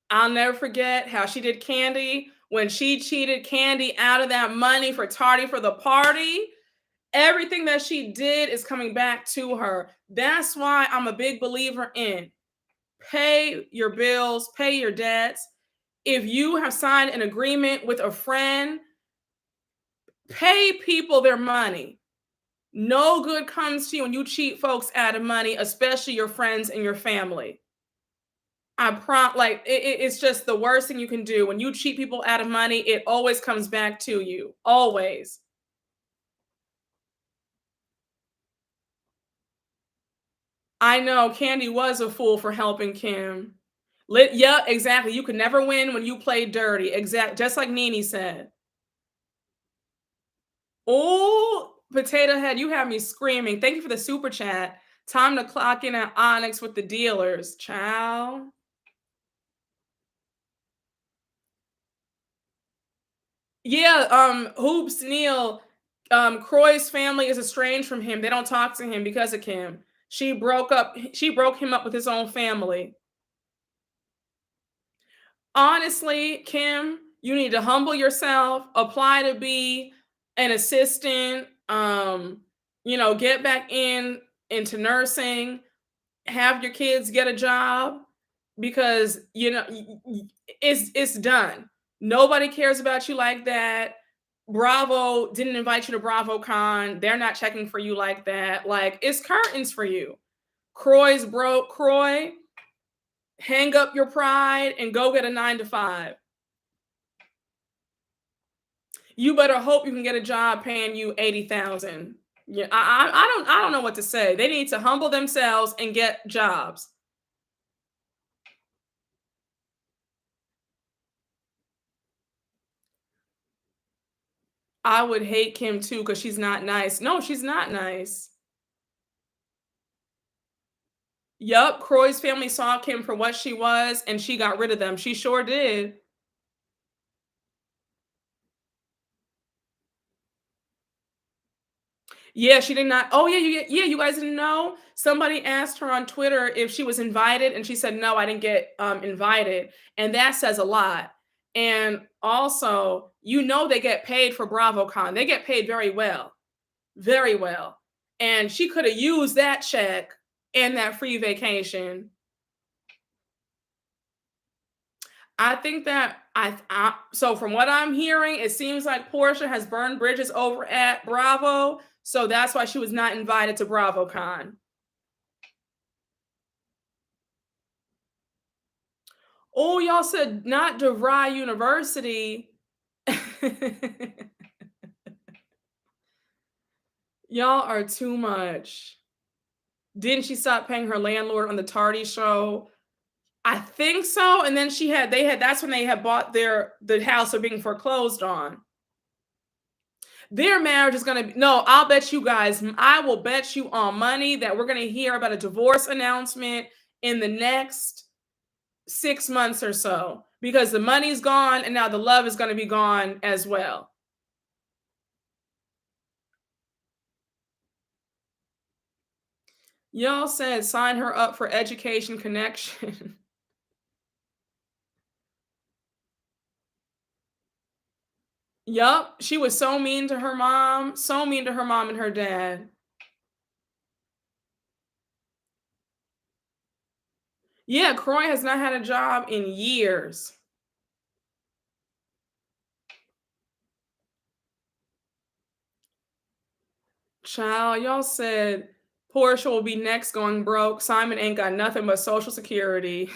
I'll never forget how she did Candy when she cheated Candy out of that money for Tardy for the Party. Everything that she did is coming back to her. That's why I'm a big believer in pay your bills, pay your debts. If you have signed an agreement with a friend, pay people their money. No good comes to you when you cheat folks out of money, especially your friends and your family. It's just the worst thing you can do. When you cheat people out of money, it always comes back to you. Always. I know Candy was a fool for helping Kim. Yeah, exactly. You could never win when you play dirty. Just like Nene said. Oh, Potato Head, you have me screaming. Thank you for the super chat. Time to clock in at Onyx with the dealers. Ciao. Yeah, Hoops Neil, Croy's family is estranged from him. They don't talk to him because of Kim. She broke him up with his own family. Honestly, Kim, you need to humble yourself, apply to be an assistant, get back into nursing, have your kids get a job because it's done. Nobody cares about you like that. Bravo didn't invite you to BravoCon. They're not checking for you like that. Like it's curtains for you. Croy's broke. Croy, hang up your pride and go get a 9 to 5. You better hope you can get a job paying you 80,000. Yeah, I don't know what to say. They need to humble themselves and get jobs. I would hate Kim too because she's not nice. No, she's not nice. Yup, Croy's family saw Kim for what she was and she got rid of them. She sure did. Yeah, she did not. Oh yeah, you guys didn't know. Somebody asked her on Twitter if she was invited, and she said no, I didn't get invited, and that says a lot. And also, they get paid for BravoCon. They get paid very well. And she could have used that check and that free vacation. I think that so from what I'm hearing, it seems like Portia has burned bridges over at Bravo. So that's why she was not invited to BravoCon. Oh, y'all said not DeVry University. Y'all are too much. Didn't she stop paying her landlord on the Tardy show? I think so. And then they had that's when they had bought the house they're being foreclosed on. Their marriage is gonna be no, I'll bet you guys, I will bet you on money that we're gonna hear about a divorce announcement in the next 6 months or so because the money's gone and now the love is gonna be gone as well. Y'all said sign her up for education connection. Yup, she was so mean to her mom, so mean to her mom and her dad. Yeah, Croy has not had a job in years. Child, y'all said Portia will be next going broke. Simon ain't got nothing but Social Security.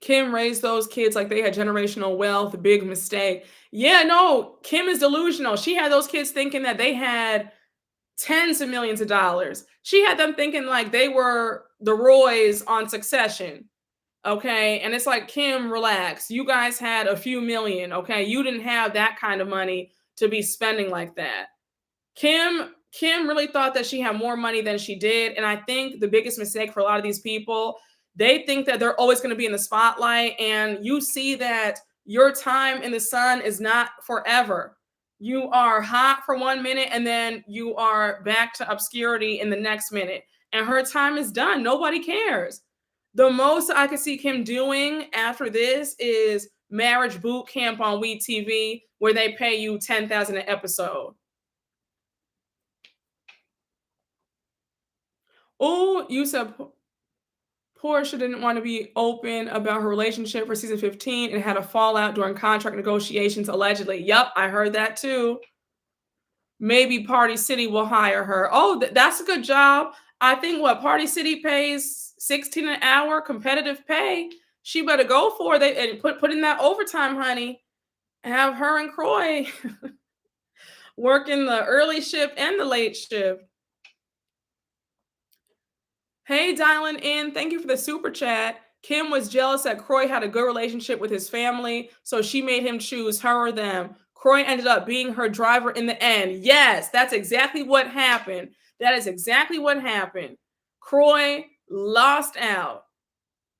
Kim raised those kids like they had generational wealth. Big mistake. Yeah, no, Kim is delusional. She had those kids thinking that they had tens of millions of dollars. She had them thinking like they were the Roys on Succession. Okay. And it's like, Kim, relax. You guys had a few million. Okay. You didn't have that kind of money to be spending like that. Kim really thought that she had more money than she did, and I think the biggest mistake for a lot of these people, they think that they're always going to be in the spotlight, and you see that your time in the sun is not forever. You are hot for 1 minute and then you are back to obscurity in the next minute, and her time is done. Nobody cares. The most I could see Kim doing after this is marriage boot camp on WeTV where they pay you 10,000 an episode. Oh, you said Portia didn't want to be open about her relationship for season 15 and had a fallout during contract negotiations, allegedly. Yep, I heard that too. Maybe Party City will hire her. Oh, that's a good job. I think what Party City pays 16 an hour, competitive pay. She better go for it and put in that overtime, honey. Have her and Croy working the early shift and the late shift. Hey, dialing in. Thank you for the super chat. Kim was jealous that Croy had a good relationship with his family, so she made him choose her or them. Croy ended up being her driver in the end. Yes, that's exactly what happened. That is exactly what happened. Croy lost out.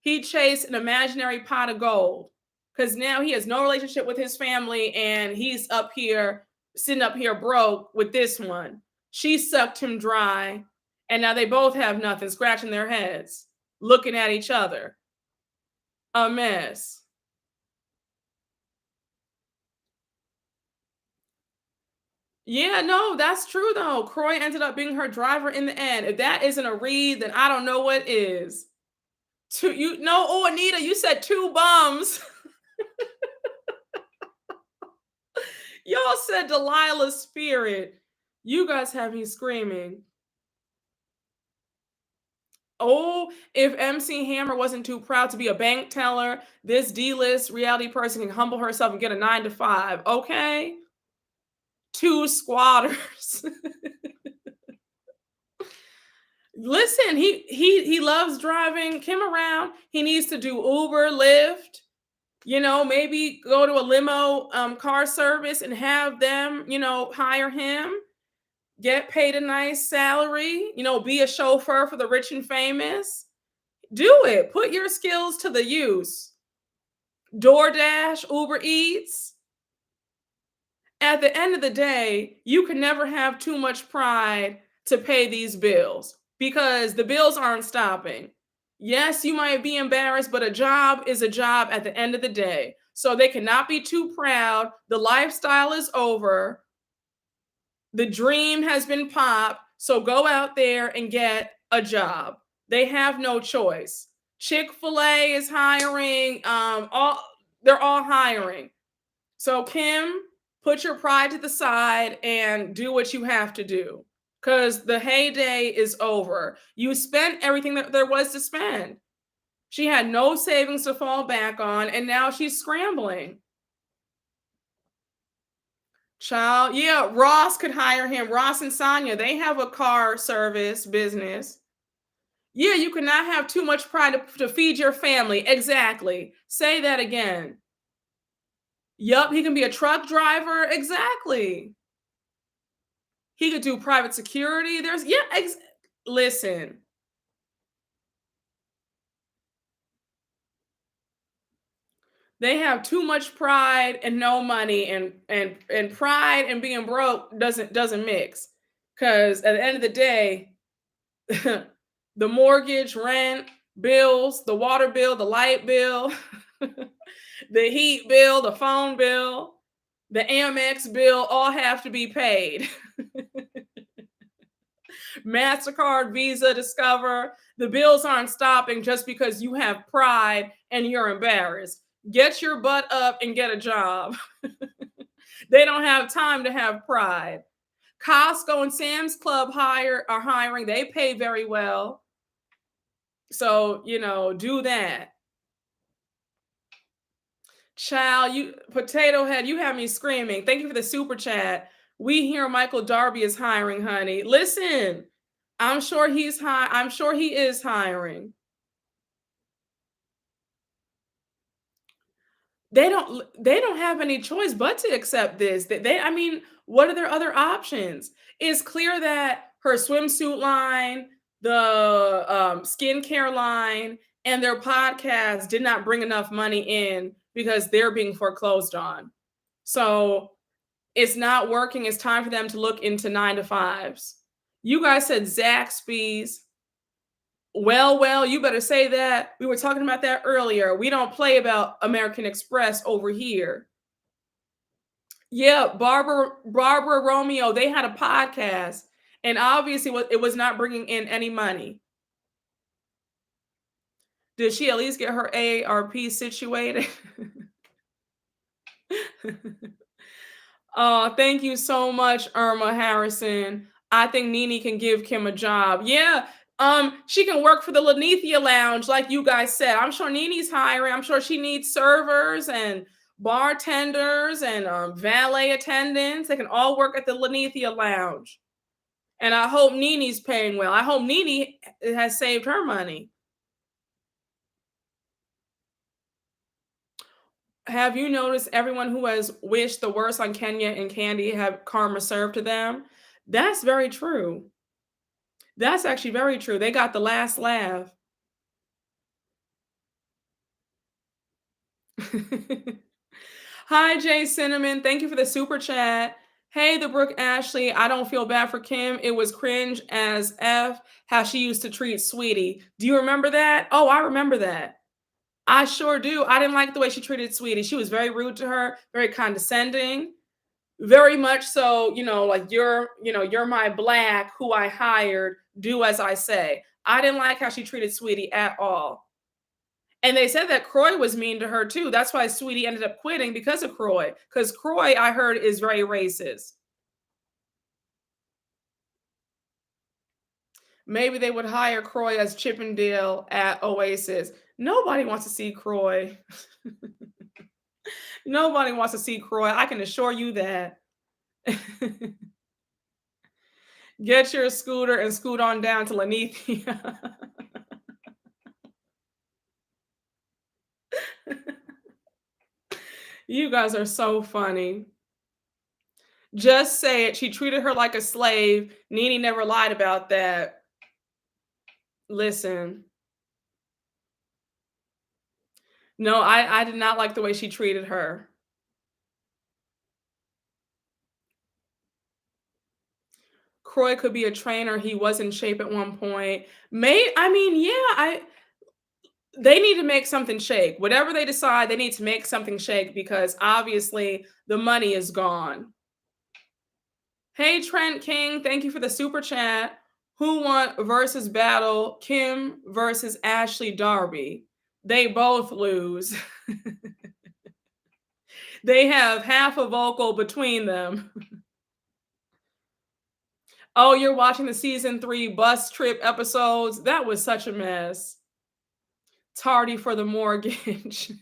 He chased an imaginary pot of gold because now he has no relationship with his family and he's up here, sitting up here broke with this one. She sucked him dry, and now they both have nothing, scratching their heads, looking at each other. A mess. Yeah, no, that's true though. Croy ended up being her driver in the end. If that isn't a read, then I don't know what is. Two, you no, oh Anita, you said two bums. Y'all said Delilah's spirit. You guys have me screaming. Oh, if MC Hammer wasn't too proud to be a bank teller, this D-list reality person can humble herself and get a 9 to 5. Okay? Two squatters. Listen, he loves driving Kim around. He needs to do Uber, Lyft, maybe go to a limo car service and have them, hire him, get paid a nice salary, be a chauffeur for the rich and famous. Do it. Put your skills to the use. DoorDash, Uber Eats. At the end of the day, you can never have too much pride to pay these bills because the bills aren't stopping. Yes, you might be embarrassed, but a job is a job at the end of the day. So they cannot be too proud. The lifestyle is over. The dream has been popped. So go out there and get a job. They have no choice. Chick-fil-A is hiring. They're all hiring. So, Kim, put your pride to the side and do what you have to do because the heyday is over. You spent everything that there was to spend. She had no savings to fall back on, and now she's scrambling. Child, yeah, Ross could hire him. Ross and Sonia, they have a car service business. Yeah, you cannot have too much pride to feed your family. Exactly. Say that again. Yup, he can be a truck driver. Exactly. He could do private security. Listen, they have too much pride and no money, and pride and being broke doesn't mix. Cause at the end of the day, the mortgage, rent, bills, the water bill, the light bill, the heat bill, the phone bill, the Amex bill all have to be paid. MasterCard, Visa, Discover, the bills aren't stopping just because you have pride and you're embarrassed. Get your butt up and get a job. They don't have time to have pride. Costco and Sam's Club are hiring. They pay very well. So, do that. Child, you potato head, you have me screaming. Thank you for the super chat. We hear Michael Darby is hiring, honey. Listen, I'm sure he is hiring. They don't have any choice but to accept this. I mean, what are their other options? It's clear that her swimsuit line, the skincare line, and their podcast did not bring enough money in because they're being foreclosed on. So it's not working. It's time for them to look into 9 to 5s. You guys said Zaxby's. Well, you better say that. We were talking about that earlier. We don't play about American Express over here. Yeah, Barbara Romeo, they had a podcast, and obviously it was not bringing in any money. Did she at least get her AARP situated? Oh, thank you so much, Irma Harrison. I think Nene can give Kim a job. Yeah, she can work for the Lanithia Lounge, like you guys said. I'm sure Nene's hiring. I'm sure she needs servers and bartenders and valet attendants. They can all work at the Lanithia Lounge. And I hope Nene's paying well. I hope Nene has saved her money. Have you noticed everyone who has wished the worst on Kenya and Candy have karma served to them? That's very true. That's actually very true. They got the last laugh. Hi, Jay Cinnamon. Thank you for the super chat. Hey, the Brooke Ashley. I don't feel bad for Kim. It was cringe as F how she used to treat Sweetie. Do you remember that? Oh, I remember that. I sure do. I didn't like the way she treated Sweetie. She was very rude to her, very condescending, very much so, like you're my black who I hired, do as I say. I didn't like how she treated Sweetie at all. And they said that Croy was mean to her too. That's why Sweetie ended up quitting because of Croy. Because Croy, I heard, is very racist. Maybe they would hire Croy as Chippendale at Oasis. Nobody wants to see Croy. Nobody wants to see Croy. I can assure you that. Get your scooter and scoot on down to Lanithia. You guys are so funny. Just say it. She treated her like a slave. Nene never lied about that. Listen. No, I did not like the way she treated her. Croy could be a trainer. He was in shape at one point. They need to make something shake. Whatever they decide, they need to make something shake because obviously the money is gone. Hey, Trent King, thank you for the super chat. Who won versus battle? Kim versus Ashley Darby. They both lose. They have half a vocal between them. Oh, you're watching the season 3 bus trip episodes? That was such a mess. Tardy for the mortgage.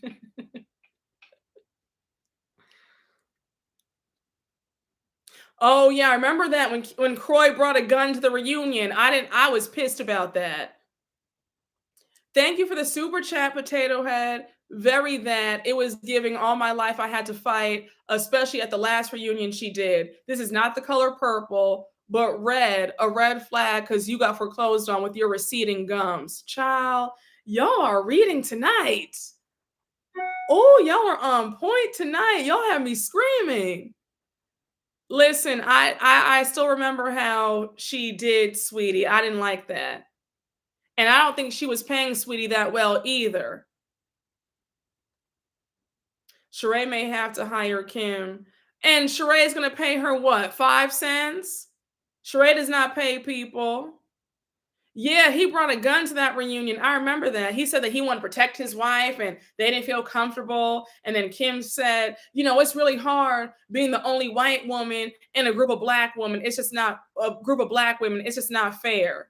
Oh, yeah, I remember that when Croy brought a gun to the reunion. I was pissed about that. Thank you for the super chat, Potato Head. Very that. It was giving all my life I had to fight, especially at the last reunion she did. This is not the color purple, but red, a red flag because you got foreclosed on with your receding gums. Child, y'all are reading tonight. Oh, y'all are on point tonight. Y'all have me screaming. Listen, I still remember how she did Sweetie. I didn't like that. And I don't think she was paying Sweetie that well either. Sheree may have to hire Kim. And Sheree is going to pay her what, 5 cents? Sheree does not pay people. Yeah, he brought a gun to that reunion. I remember that. He said that he wanted to protect his wife and they didn't feel comfortable. And then Kim said, it's really hard being the only white woman in a group of black women. It's just not a group of black women. It's just not fair.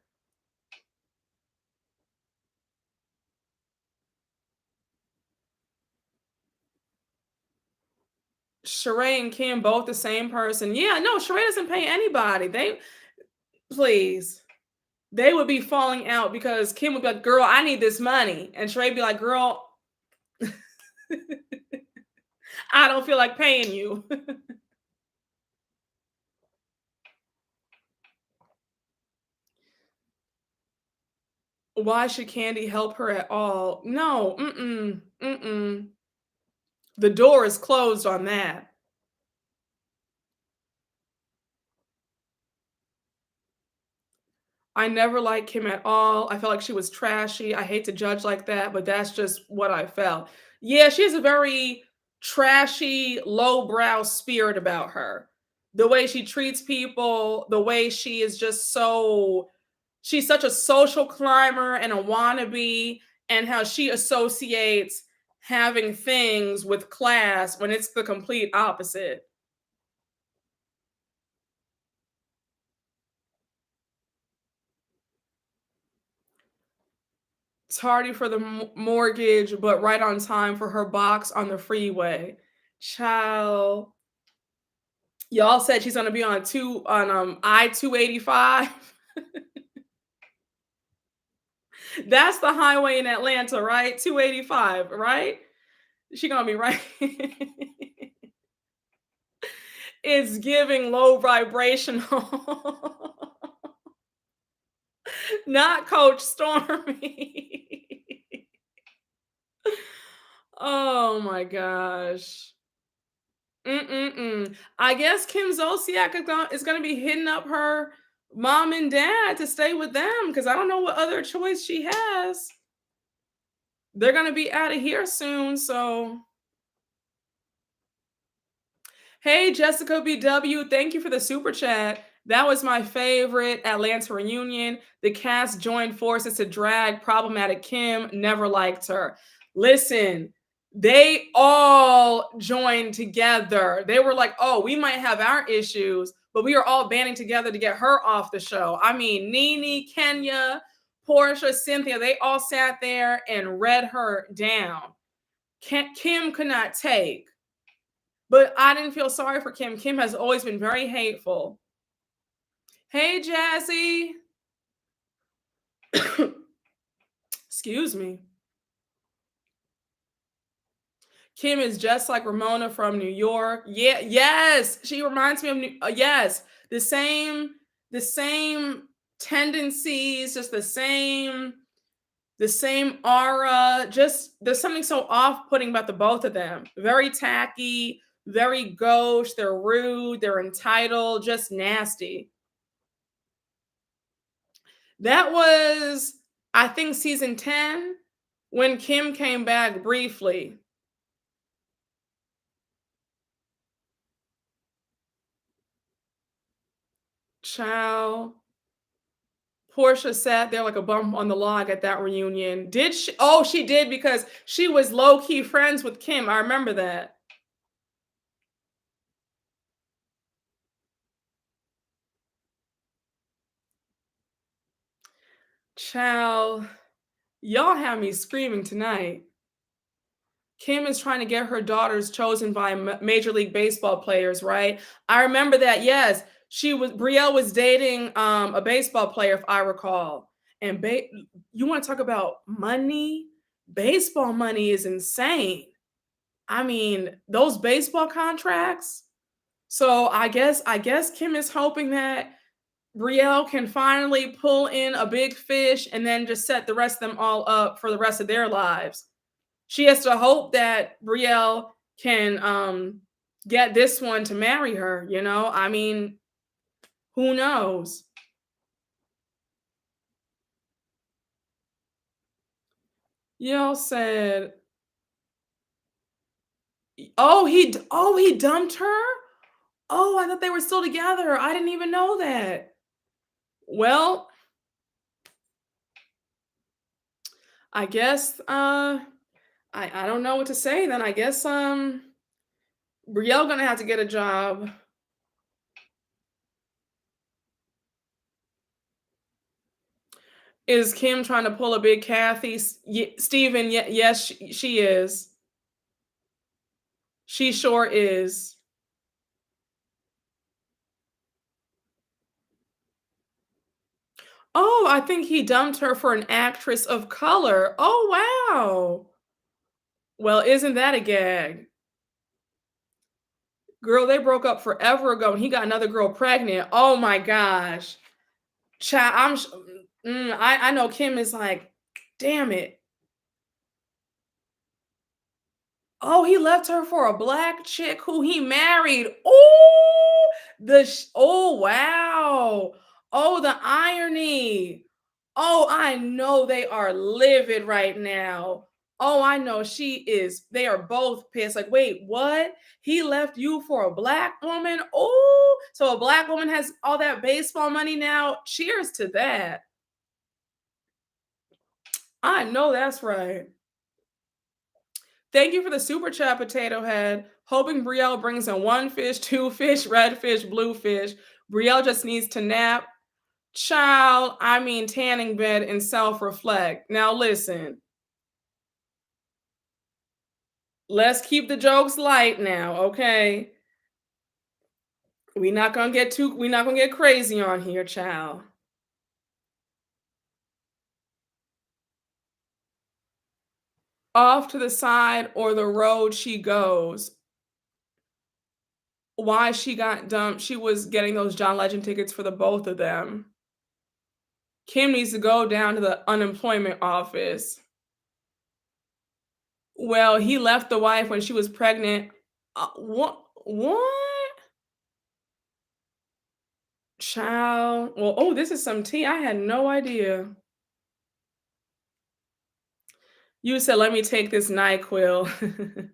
Sheree and Kim both the same person. Yeah, no, Sheree doesn't pay anybody. Please. They would be falling out because Kim would be like, girl, I need this money. And Sheree be like, girl, I don't feel like paying you. Why should Candy help her at all? No, mm-mm, mm-mm. The door is closed on that. I never liked Kim at all. I felt like she was trashy. I hate to judge like that, but that's just what I felt. Yeah, she has a very trashy, lowbrow spirit about her. The way she treats people, the way she is just she's such a social climber and a wannabe, and how she associates having things with class when it's the complete opposite. Tardy for the mortgage, but right on time for her box on the freeway. Child, y'all said she's gonna be on I-285. That's the highway in Atlanta, right? 285, right? She gonna be right. It's giving low vibrational. Not Coach Stormy. Oh my gosh. Mm-mm-mm. I guess Kim Zolciak is going to be hitting up her mom and dad to stay with them because I don't know what other choice she has. They're going to be out of here soon. So, hey, Jessica BW, thank you for the super chat. That was my favorite Atlanta reunion. The cast joined forces to drag problematic Kim. Never liked her. Listen, they all joined together. They were like, oh, we might have our issues, but we are all banding together to get her off the show. I mean, Nene, Kenya, Portia, Cynthia, they all sat there and read her down. Kim could not take. But I didn't feel sorry for Kim. Kim has always been very hateful. Hey, Jazzy. Excuse me. Kim is just like Ramona from New York. Yeah, yes, she reminds me of yes, the same tendencies, just the same aura. Just there's something so off-putting about the both of them. Very tacky, very gauche. They're rude. They're entitled. Just nasty. That was, I think, season 10 when Kim came back briefly. Child. Portia sat there like a bump on the log at that reunion. Did she? Oh, she did because she was low key friends with Kim. I remember that. Child, y'all have me screaming tonight. Kim is trying to get her daughters chosen by Major League Baseball players, right? I remember that. Yes, Brielle was dating a baseball player, if I recall. And you want to talk about money? Baseball money is insane. I mean, those baseball contracts. So I guess Kim is hoping that Brielle can finally pull in a big fish and then just set the rest of them all up for the rest of their lives. She has to hope that Brielle can get this one to marry her, you know? I mean, who knows? Y'all said, "Oh, he dumped her?" Oh, I thought they were still together. I didn't even know that. Well, I guess I don't know what to say then. I guess Brielle gonna have to get a job. Is Kim trying to pull a big Kathy? Steven, yes, she is. She sure is. Oh, I think he dumped her for an actress of color. Oh, wow. Well, isn't that a gag? Girl, they broke up forever ago and he got another girl pregnant. Oh my gosh. Child, I know Kim is like, damn it. Oh, he left her for a black chick who he married. Oh, oh wow. Oh, the irony. Oh, I know they are livid right now. Oh, I know they are both pissed. Like, wait, what? He left you for a black woman? Oh, so a black woman has all that baseball money now. Cheers to that. I know that's right. Thank you for the super chat, Potato Head. Hoping Brielle brings in one fish, two fish, red fish, blue fish. Brielle just needs to nap. Child, I mean tanning bed and self-reflect. Now listen, let's keep the jokes light now, okay? We're not gonna get crazy on here, child. Off to the side or the road she goes. Why she got dumped, she was getting those John Legend tickets for the both of them. Kim needs to go down to the unemployment office. Well, he left the wife when she was pregnant. What? What? Child. Well, oh, this is some tea. I had no idea. You said, let me take this NyQuil.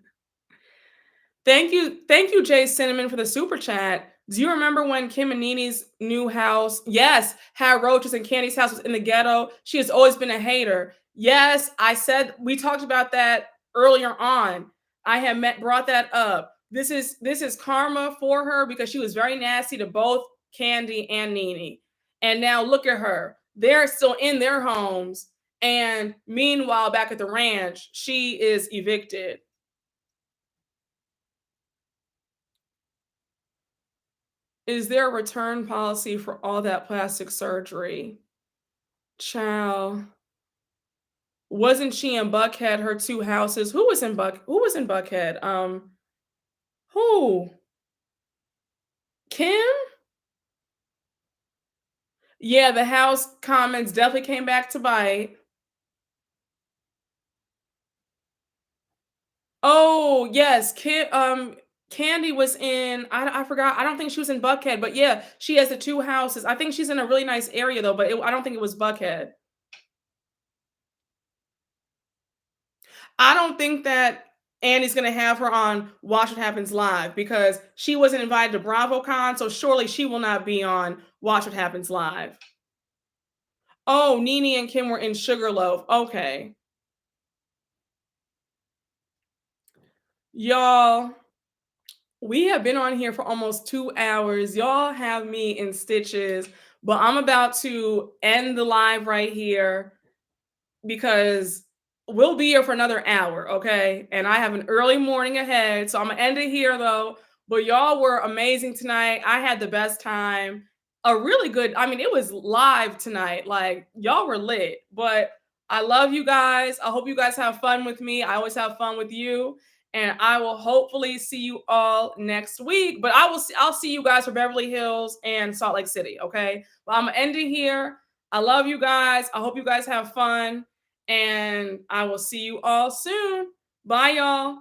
Thank you, Jay Cinnamon, for the super chat. Do you remember when Kim and Nini's new house, yes, had roaches and Candy's house was in the ghetto? She has always been a hater. Yes, I said we talked about that earlier on. I had brought that up. This is karma for her because she was very nasty to both Candy and Nini. And now look at her. They're still in their homes. And meanwhile, back at the ranch, she is evicted. Is there a return policy for all that plastic surgery? Child. Wasn't she in Buckhead, her two houses? Who was in Buckhead? Who? Kim? Yeah, the house comments definitely came back to bite. Oh, yes, Candy was in I forgot. I don't think she was in Buckhead, but yeah, she has the two houses. I think she's in a really nice area though, but I don't think it was Buckhead. I don't think that Annie's gonna have her on Watch What Happens Live because she wasn't invited to BravoCon, so surely she will not be on Watch What Happens Live. Oh, Nene and Kim were in Sugarloaf. Okay. Y'all, we have been on here for almost 2 hours. Y'all have me in stitches. But I'm about to end the live right here because we'll be here for another hour, okay? And I have an early morning ahead, so I'm gonna end it here though. But y'all were amazing tonight. I had the best time. A really good, I mean, it was live tonight. Like, y'all were lit. But I love you guys. I hope you guys have fun with me. I always have fun with you. And I will hopefully see you all next week. But I'll see you guys for Beverly Hills and Salt Lake City, okay? But I'm gonna end it here. I love you guys. I hope you guys have fun and I will see you all soon. Bye, y'all.